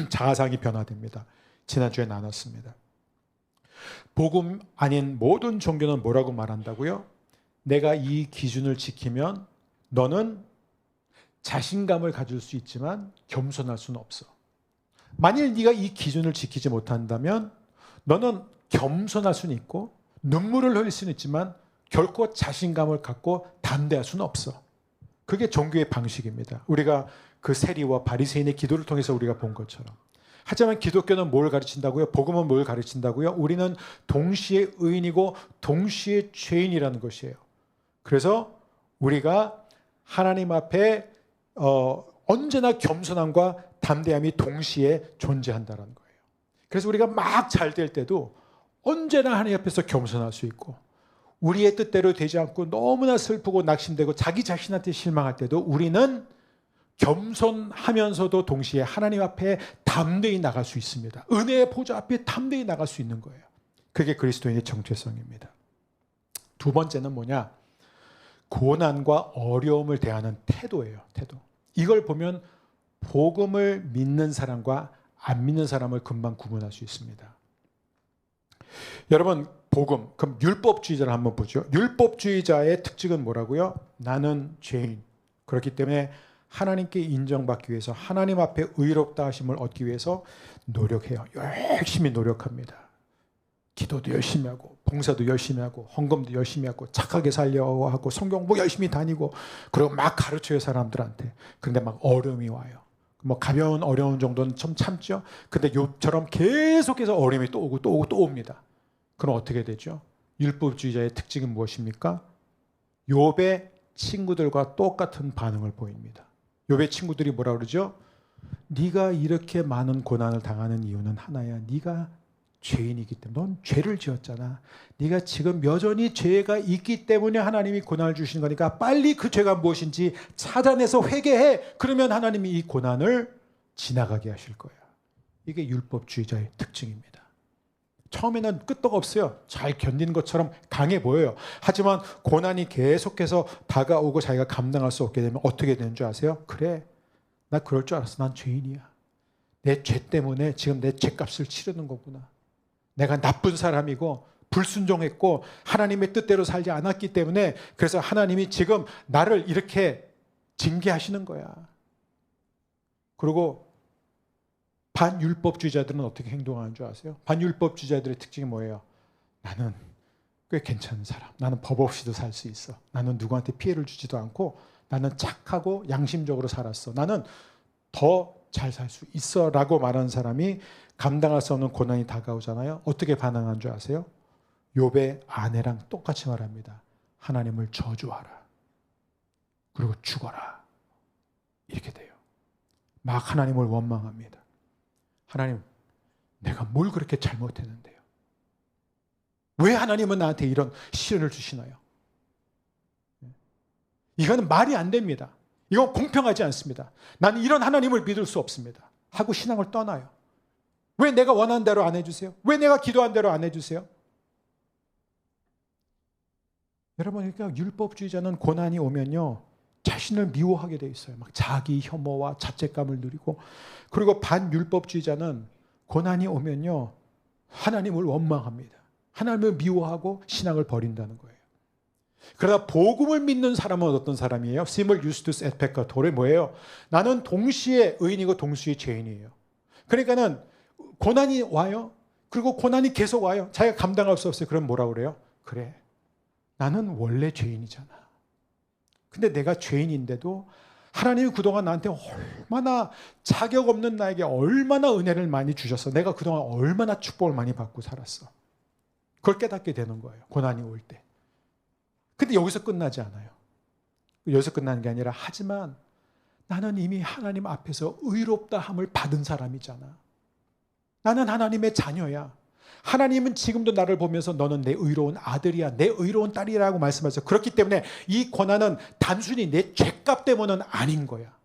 자아상이 변화됩니다. 지난주에 나눴습니다. 복음 아닌 모든 종교는 뭐라고 말한다고요? 내가 이 기준을 지키면 너는 자신감을 가질 수 있지만 겸손할 수는 없어. 만일 네가 이 기준을 지키지 못한다면 너는 겸손할 수는 있고 눈물을 흘릴 수는 있지만 결코 자신감을 갖고 담대할 수는 없어. 그게 종교의 방식입니다. 우리가 그 세리와 바리새인의 기도를 통해서 우리가 본 것처럼. 하지만 기독교는 뭘 가르친다고요? 복음은 뭘 가르친다고요? 우리는 동시에 의인이고 동시에 죄인이라는 것이에요. 그래서 우리가 하나님 앞에 언제나 겸손함과 담대함이 동시에 존재한다는 거예요. 그래서 우리가 막 잘 될 때도 언제나 하나님 앞에서 겸손할 수 있고, 우리의 뜻대로 되지 않고 너무나 슬프고 낙심되고 자기 자신한테 실망할 때도 우리는 겸손하면서도 동시에 하나님 앞에 담대히 나갈 수 있습니다. 은혜의 보좌 앞에 담대히 나갈 수 있는 거예요. 그게 그리스도인의 정체성입니다. 두 번째는 뭐냐? 고난과 어려움을 대하는 태도예요. 태도. 이걸 보면 복음을 믿는 사람과 안 믿는 사람을 금방 구분할 수 있습니다. 여러분, 복음, 그럼 율법주의자를 한번 보죠. 율법주의자의 특징은 뭐라고요? 나는 죄인. 그렇기 때문에 하나님께 인정받기 위해서, 하나님 앞에 의롭다 하심을 얻기 위해서 노력해요. 열심히 노력합니다. 기도도 열심히 하고, 봉사도 열심히 하고, 헌금도 열심히 하고, 착하게 살려고 하고, 성경 뭐 열심히 다니고, 그리고 막 가르쳐요, 사람들한테. 근데 막 어려움이 와요. 뭐 가벼운 어려운 정도는 좀 참죠. 근데 욥처럼 계속해서 어려움이 또 오고 또 오고 또 옵니다. 그럼 어떻게 되죠? 율법주의자의 특징은 무엇입니까? 욥의 친구들과 똑같은 반응을 보입니다. 욥의 친구들이 뭐라 그러죠? 네가 이렇게 많은 고난을 당하는 이유는 하나야. 네가 죄인이기 때문에. 넌 죄를 지었잖아. 네가 지금 여전히 죄가 있기 때문에 하나님이 고난을 주시는 거니까 빨리 그 죄가 무엇인지 찾아내서 회개해. 그러면 하나님이 이 고난을 지나가게 하실 거야. 이게 율법주의자의 특징입니다. 처음에는 끄떡 없어요. 잘 견디는 것처럼 강해 보여요. 하지만 고난이 계속해서 다가오고 자기가 감당할 수 없게 되면 어떻게 되는 줄 아세요? 그래, 나 그럴 줄 알았어. 난 죄인이야. 내 죄 때문에 지금 내 죄값을 치르는 거구나. 내가 나쁜 사람이고 불순종했고 하나님의 뜻대로 살지 않았기 때문에 그래서 하나님이 지금 나를 이렇게 징계하시는 거야. 그리고 반율법주의자들은 어떻게 행동하는 줄 아세요? 반율법주의자들의 특징이 뭐예요? 나는 꽤 괜찮은 사람. 나는 법 없이도 살 수 있어. 나는 누구한테 피해를 주지도 않고 나는 착하고 양심적으로 살았어. 나는 더 잘 살 수 있어 라고 말하는 사람이 감당할 수 없는 고난이 다가오잖아요. 어떻게 반응하는 줄 아세요? 욥의 아내랑 똑같이 말합니다. 하나님을 저주하라. 그리고 죽어라. 이렇게 돼요. 막 하나님을 원망합니다. 하나님, 내가 뭘 그렇게 잘못했는데요? 왜 하나님은 나한테 이런 시련을 주시나요? 이거는 말이 안 됩니다. 이건 공평하지 않습니다. 나는 이런 하나님을 믿을 수 없습니다. 하고 신앙을 떠나요. 왜 내가 원하는 대로 안 해주세요? 왜 내가 기도한 대로 안 해주세요? 여러분, 그러니까 율법주의자는 고난이 오면요, 자신을 미워하게 돼 있어요. 막 자기 혐오와 자책감을 누리고, 그리고 반율법주의자는 고난이 오면요, 하나님을 원망합니다. 하나님을 미워하고 신앙을 버린다는 거예요. 그러나 복음을 믿는 사람은 어떤 사람이에요? Simul justus et peccator 뭐예요? 나는 동시에 의인이고 동시에 죄인이에요. 그러니까는 고난이 와요. 그리고 고난이 계속 와요. 자기가 감당할 수 없어요. 그럼 뭐라고 그래요? 그래, 나는 원래 죄인이잖아. 근데 내가 죄인인데도 하나님이 그동안 나한테 얼마나 자격 없는 나에게 얼마나 은혜를 많이 주셨어. 내가 그동안 얼마나 축복을 많이 받고 살았어. 그걸 깨닫게 되는 거예요. 고난이 올 때. 근데 여기서 끝나지 않아요. 여기서 끝나는 게 아니라 하지만 나는 이미 하나님 앞에서 의롭다 함을 받은 사람이잖아. 나는 하나님의 자녀야. 하나님은 지금도 나를 보면서 너는 내 의로운 아들이야, 내 의로운 딸이라고 말씀하셨어요. 그렇기 때문에 이 고난은 단순히 내 죄값 때문은 아닌 거야.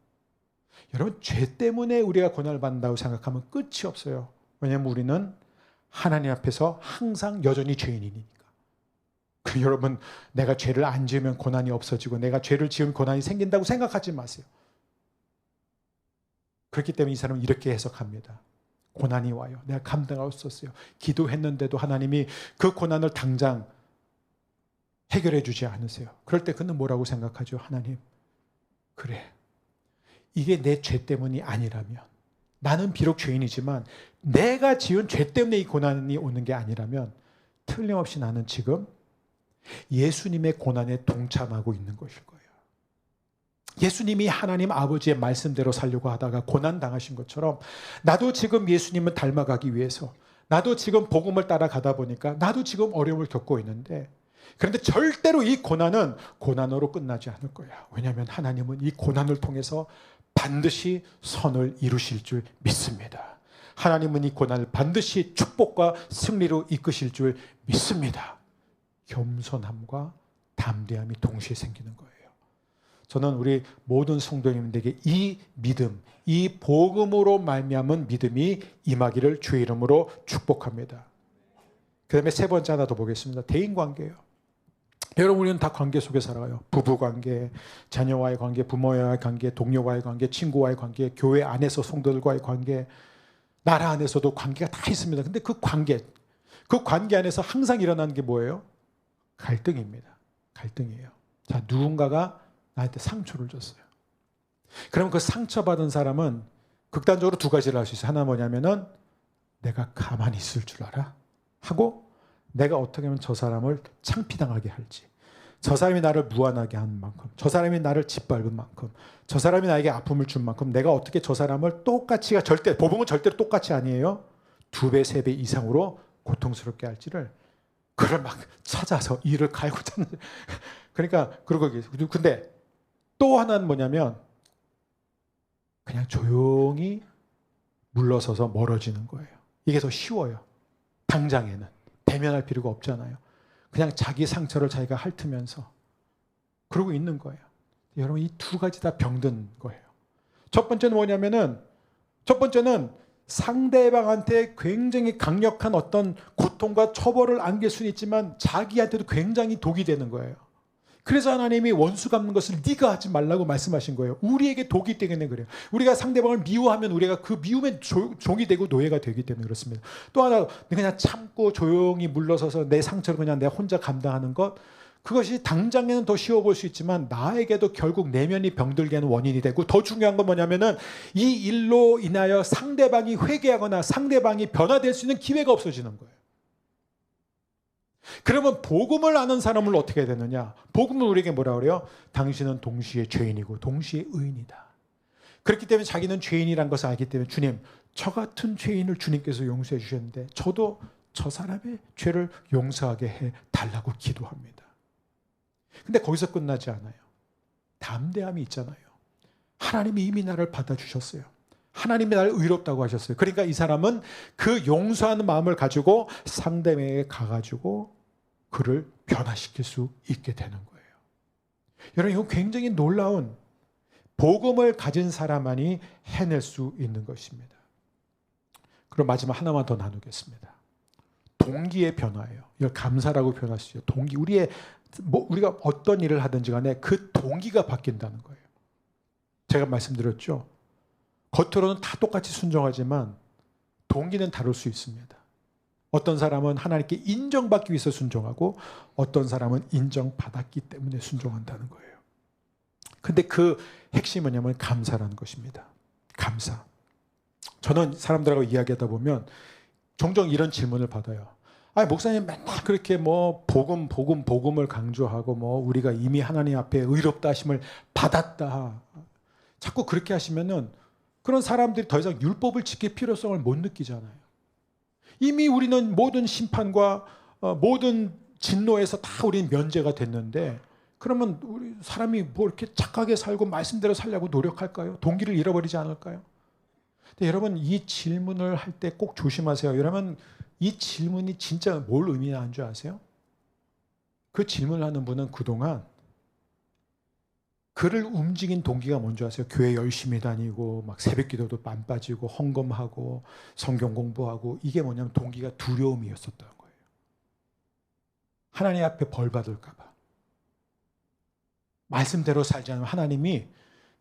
여러분, 죄 때문에 우리가 고난을 받는다고 생각하면 끝이 없어요. 왜냐하면 우리는 하나님 앞에서 항상 여전히 죄인이니까. 여러분, 내가 죄를 안 지으면 고난이 없어지고 내가 죄를 지으면 고난이 생긴다고 생각하지 마세요. 그렇기 때문에 이 사람은 이렇게 해석합니다. 고난이 와요. 내가 감당할 수 없어요. 기도했는데도 하나님이 그 고난을 당장 해결해 주지 않으세요. 그럴 때 그는 뭐라고 생각하죠? 하나님, 그래, 이게 내 죄 때문이 아니라면, 나는 비록 죄인이지만 내가 지은 죄 때문에 이 고난이 오는 게 아니라면 틀림없이 나는 지금 예수님의 고난에 동참하고 있는 것일 거예요. 예수님이 하나님 아버지의 말씀대로 살려고 하다가 고난 당하신 것처럼 나도 지금 예수님을 닮아가기 위해서, 나도 지금 복음을 따라가다 보니까 나도 지금 어려움을 겪고 있는데, 그런데 절대로 이 고난은 고난으로 끝나지 않을 거야. 왜냐하면 하나님은 이 고난을 통해서 반드시 선을 이루실 줄 믿습니다. 하나님은 이 고난을 반드시 축복과 승리로 이끄실 줄 믿습니다. 겸손함과 담대함이 동시에 생기는 거예요. 저는 우리 모든 성도님들에게 이 믿음, 이 복음으로 말미암은 믿음이 임하기를 주의 이름으로 축복합니다. 그 다음에 세 번째 하나 더 보겠습니다. 대인관계예요. 여러분, 우리는 다 관계 속에 살아가요. 부부관계, 자녀와의 관계, 부모와의 관계, 동료와의 관계, 친구와의 관계, 교회 안에서 성도들과의 관계, 나라 안에서도 관계가 다 있습니다. 근데 그 관계 안에서 항상 일어나는 게 뭐예요? 갈등입니다. 갈등이에요. 자, 누군가가 나한테 상처를 줬어요. 그러면 그 상처받은 사람은 극단적으로 두 가지를 할 수 있어요. 하나 뭐냐면은 내가 가만히 있을 줄 알아? 하고 내가 어떻게 하면 저 사람을 창피당하게 할지, 저 사람이 나를 무안하게 한 만큼, 저 사람이 나를 짓밟은 만큼, 저 사람이 나에게 아픔을 준 만큼 내가 어떻게 저 사람을 똑같이가 절대, 복음은 절대로 똑같이 아니에요. 2배, 3배 이상으로 고통스럽게 할지를 그걸 막 찾아서 이를 갈고 찾는. 그러니까 그러고 근데 또 하나는 뭐냐면 그냥 조용히 물러서서 멀어지는 거예요. 이게 더 쉬워요. 당장에는 대면할 필요가 없잖아요. 그냥 자기 상처를 자기가 핥으면서 그러고 있는 거예요. 여러분, 이 두 가지 다 병든 거예요. 첫 번째는 뭐냐면은, 첫 번째는 상대방한테 굉장히 강력한 어떤 고통과 처벌을 안길 수는 있지만 자기한테도 굉장히 독이 되는 거예요. 그래서 하나님이 원수 갚는 것을 네가 하지 말라고 말씀하신 거예요. 우리에게 독이 되기 때문에 그래요. 우리가 상대방을 미워하면 우리가 그 미움의 종이 되고 노예가 되기 때문에 그렇습니다. 또 하나, 그냥 참고 조용히 물러서서 내 상처를 그냥 내가 혼자 감당하는 것, 그것이 당장에는 더 쉬워 보일 수 있지만 나에게도 결국 내면이 병들게 하는 원인이 되고, 더 중요한 건 뭐냐면은 이 일로 인하여 상대방이 회개하거나 상대방이 변화될 수 있는 기회가 없어지는 거예요. 그러면 복음을 아는 사람은 어떻게 해야 되느냐? 복음은 우리에게 뭐라 그래요? 당신은 동시에 죄인이고 동시에 의인이다. 그렇기 때문에 자기는 죄인이란 것을 알기 때문에 주님, 저 같은 죄인을 주님께서 용서해 주셨는데 저도 저 사람의 죄를 용서하게 해달라고 기도합니다. 근데 거기서 끝나지 않아요. 담대함이 있잖아요. 하나님이 이미 나를 받아주셨어요. 하나님이 나를 의롭다고 하셨어요. 그러니까 이 사람은 그 용서하는 마음을 가지고 상대방에게 가가지고 그를 변화시킬 수 있게 되는 거예요. 여러분, 이건 굉장히 놀라운, 복음을 가진 사람만이 해낼 수 있는 것입니다. 그럼 마지막 하나만 더 나누겠습니다. 동기의 변화예요. 이걸 감사라고 표현할 수 있어요. 동기, 우리가 어떤 일을 하든지 간에 그 동기가 바뀐다는 거예요. 제가 말씀드렸죠. 겉으로는 다 똑같이 순종하지만 동기는 다를 수 있습니다. 어떤 사람은 하나님께 인정받기 위해서 순종하고 어떤 사람은 인정받았기 때문에 순종한다는 거예요. 근데 그 핵심은 뭐냐면 감사라는 것입니다. 감사. 저는 사람들하고 이야기하다 보면 종종 이런 질문을 받아요. 아니, 목사님 맨날 그렇게 복음을 강조하고 우리가 이미 하나님 앞에 의롭다 하심을 받았다. 자꾸 그렇게 하시면은 그런 사람들이 더 이상 율법을 지킬 필요성을 못 느끼잖아요. 이미 우리는 모든 심판과 모든 진노에서 다 우리는 면제가 됐는데, 그러면 우리 사람이 이렇게 착하게 살고 말씀대로 살려고 노력할까요? 동기를 잃어버리지 않을까요? 근데 여러분, 이 질문을 할 때 꼭 조심하세요. 여러분, 이 질문이 진짜 뭘 의미하는 줄 아세요? 그 질문을 하는 분은 그동안 그를 움직인 동기가 뭔지 아세요? 교회 열심히 다니고 막 새벽기도도 안 빠지고 헌금하고 성경 공부하고, 이게 뭐냐면 동기가 두려움이었었던 거예요. 하나님 앞에 벌 받을까 봐. 말씀대로 살지 않으면 하나님이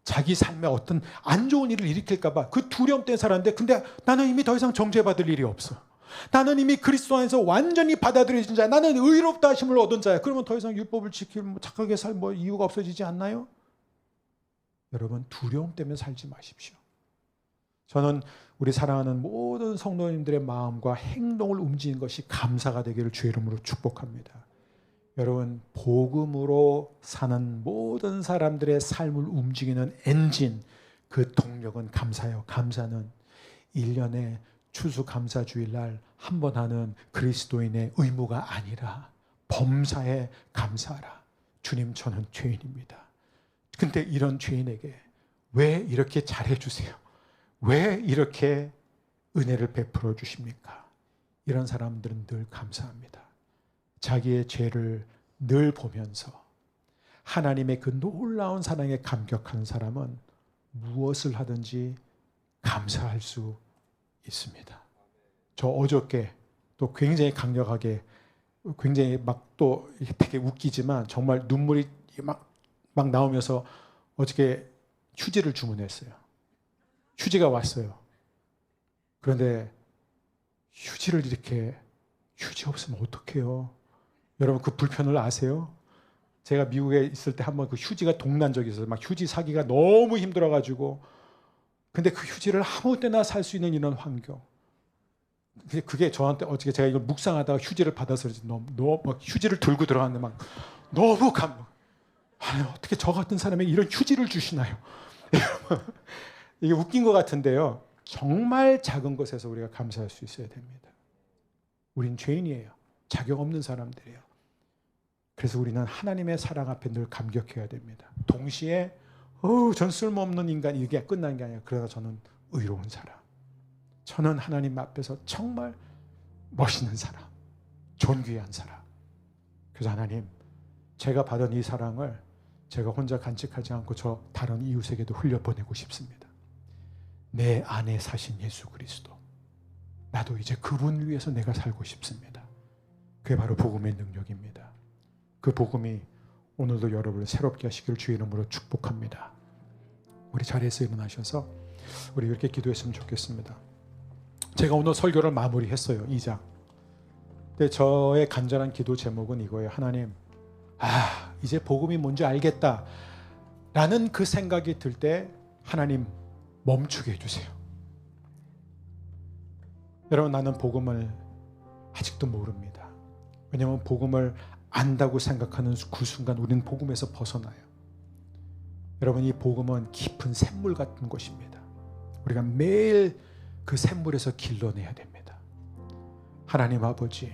자기 삶에 어떤 안 좋은 일을 일으킬까 봐 그 두려움 때문에 살았는데, 근데 나는 이미 더 이상 정죄받을 일이 없어. 나는 이미 그리스도 안에서 완전히 받아들여진 자야. 나는 의롭다 하심을 얻은 자야. 그러면 더 이상 율법을 지키고 착하게 살 이유가 없어지지 않나요? 여러분, 두려움 때문에 살지 마십시오. 저는 우리 사랑하는 모든 성도님들의 마음과 행동을 움직이는 것이 감사가 되기를 주의 이름으로 축복합니다. 여러분, 복음으로 사는 모든 사람들의 삶을 움직이는 엔진, 그 동력은 감사예요. 감사는 1년에 추수감사주일날 한 번 하는 그리스도인의 의무가 아니라 범사에 감사하라. 주님, 저는 죄인입니다. 근데 이런 죄인에게 왜 이렇게 잘해주세요? 왜 이렇게 은혜를 베풀어 주십니까? 이런 사람들은 늘 감사합니다. 자기의 죄를 늘 보면서 하나님의 그 놀라운 사랑에 감격하는 사람은 무엇을 하든지 감사할 수 있습니다. 저 어저께 또 굉장히 강력하게, 굉장히 또 되게 웃기지만 정말 눈물이 막 나오면서 어저께 휴지를 주문했어요. 휴지가 왔어요. 그런데 휴지 없으면 어떡해요? 여러분, 그 불편을 아세요? 제가 미국에 있을 때 한번 그 휴지가 동난 적이 있어요. 막 휴지 사기가 너무 힘들어가지고. 근데 그 휴지를 아무 때나 살 수 있는 이런 환경. 그게 저한테 어저께 제가 이걸 묵상하다가 휴지를 받아서 너무 막 휴지를 들고 들어갔는데 막 너무 아니, 어떻게 저 같은 사람에게 이런 휴지를 주시나요? 이게 웃긴 것 같은데요. 정말 작은 것에서 우리가 감사할 수 있어야 됩니다. 우린 죄인이에요. 자격 없는 사람들이에요. 그래서 우리는 하나님의 사랑 앞에 늘 감격해야 됩니다. 동시에 전 쓸모없는 인간, 이게 끝난 게 아니라, 그러나 저는 의로운 사람. 저는 하나님 앞에서 정말 멋있는 사람, 존귀한 사람. 그래서 하나님, 제가 받은 이 사랑을 제가 혼자 간직하지 않고 저 다른 이웃에게도 흘려보내고 싶습니다. 내 안에 사신 예수 그리스도, 나도 이제 그분을 위해서 내가 살고 싶습니다. 그게 바로 복음의 능력입니다. 그 복음이 오늘도 여러분을 새롭게 하시기를 주의 이름으로 축복합니다. 우리 자리에서 일어나셔서 우리 이렇게 기도했으면 좋겠습니다. 제가 오늘 설교를 마무리했어요. 2장. 근데 저의 간절한 기도 제목은 이거예요. 하나님, 이제 복음이 뭔지 알겠다 라는 그 생각이 들 때 하나님 멈추게 해주세요. 여러분, 나는 복음을 아직도 모릅니다. 왜냐하면 복음을 안다고 생각하는 그 순간 우리는 복음에서 벗어나요. 여러분, 이 복음은 깊은 샘물 같은 것입니다. 우리가 매일 그 샘물에서 길러내야 됩니다. 하나님 아버지,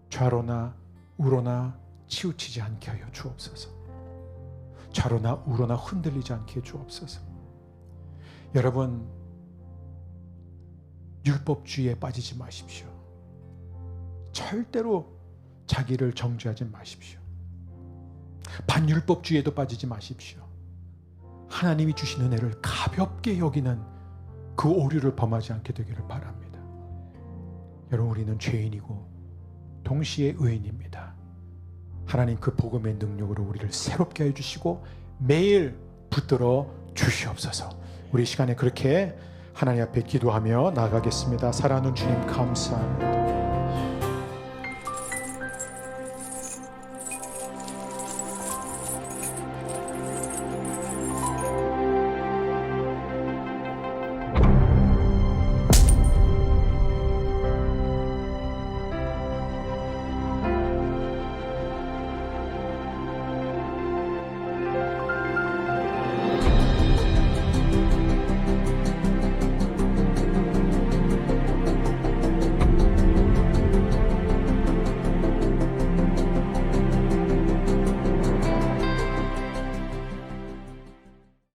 좌로나 우로나 치우치지 않게 하여 주옵소서. 좌로나 우로나 흔들리지 않게 해 주옵소서. 여러분, 율법주의에 빠지지 마십시오. 절대로 자기를 정죄하지 마십시오. 반율법주의에도 빠지지 마십시오. 하나님이 주신 은혜를 가볍게 여기는 그 오류를 범하지 않게 되기를 바랍니다. 여러분, 우리는 죄인이고 동시에 의인입니다. 하나님 그 복음의 능력으로 우리를 새롭게 해주시고 매일 붙들어 주시옵소서. 우리 시간에 그렇게 하나님 앞에 기도하며 나아가겠습니다. 사랑하는 주님, 감사합니다.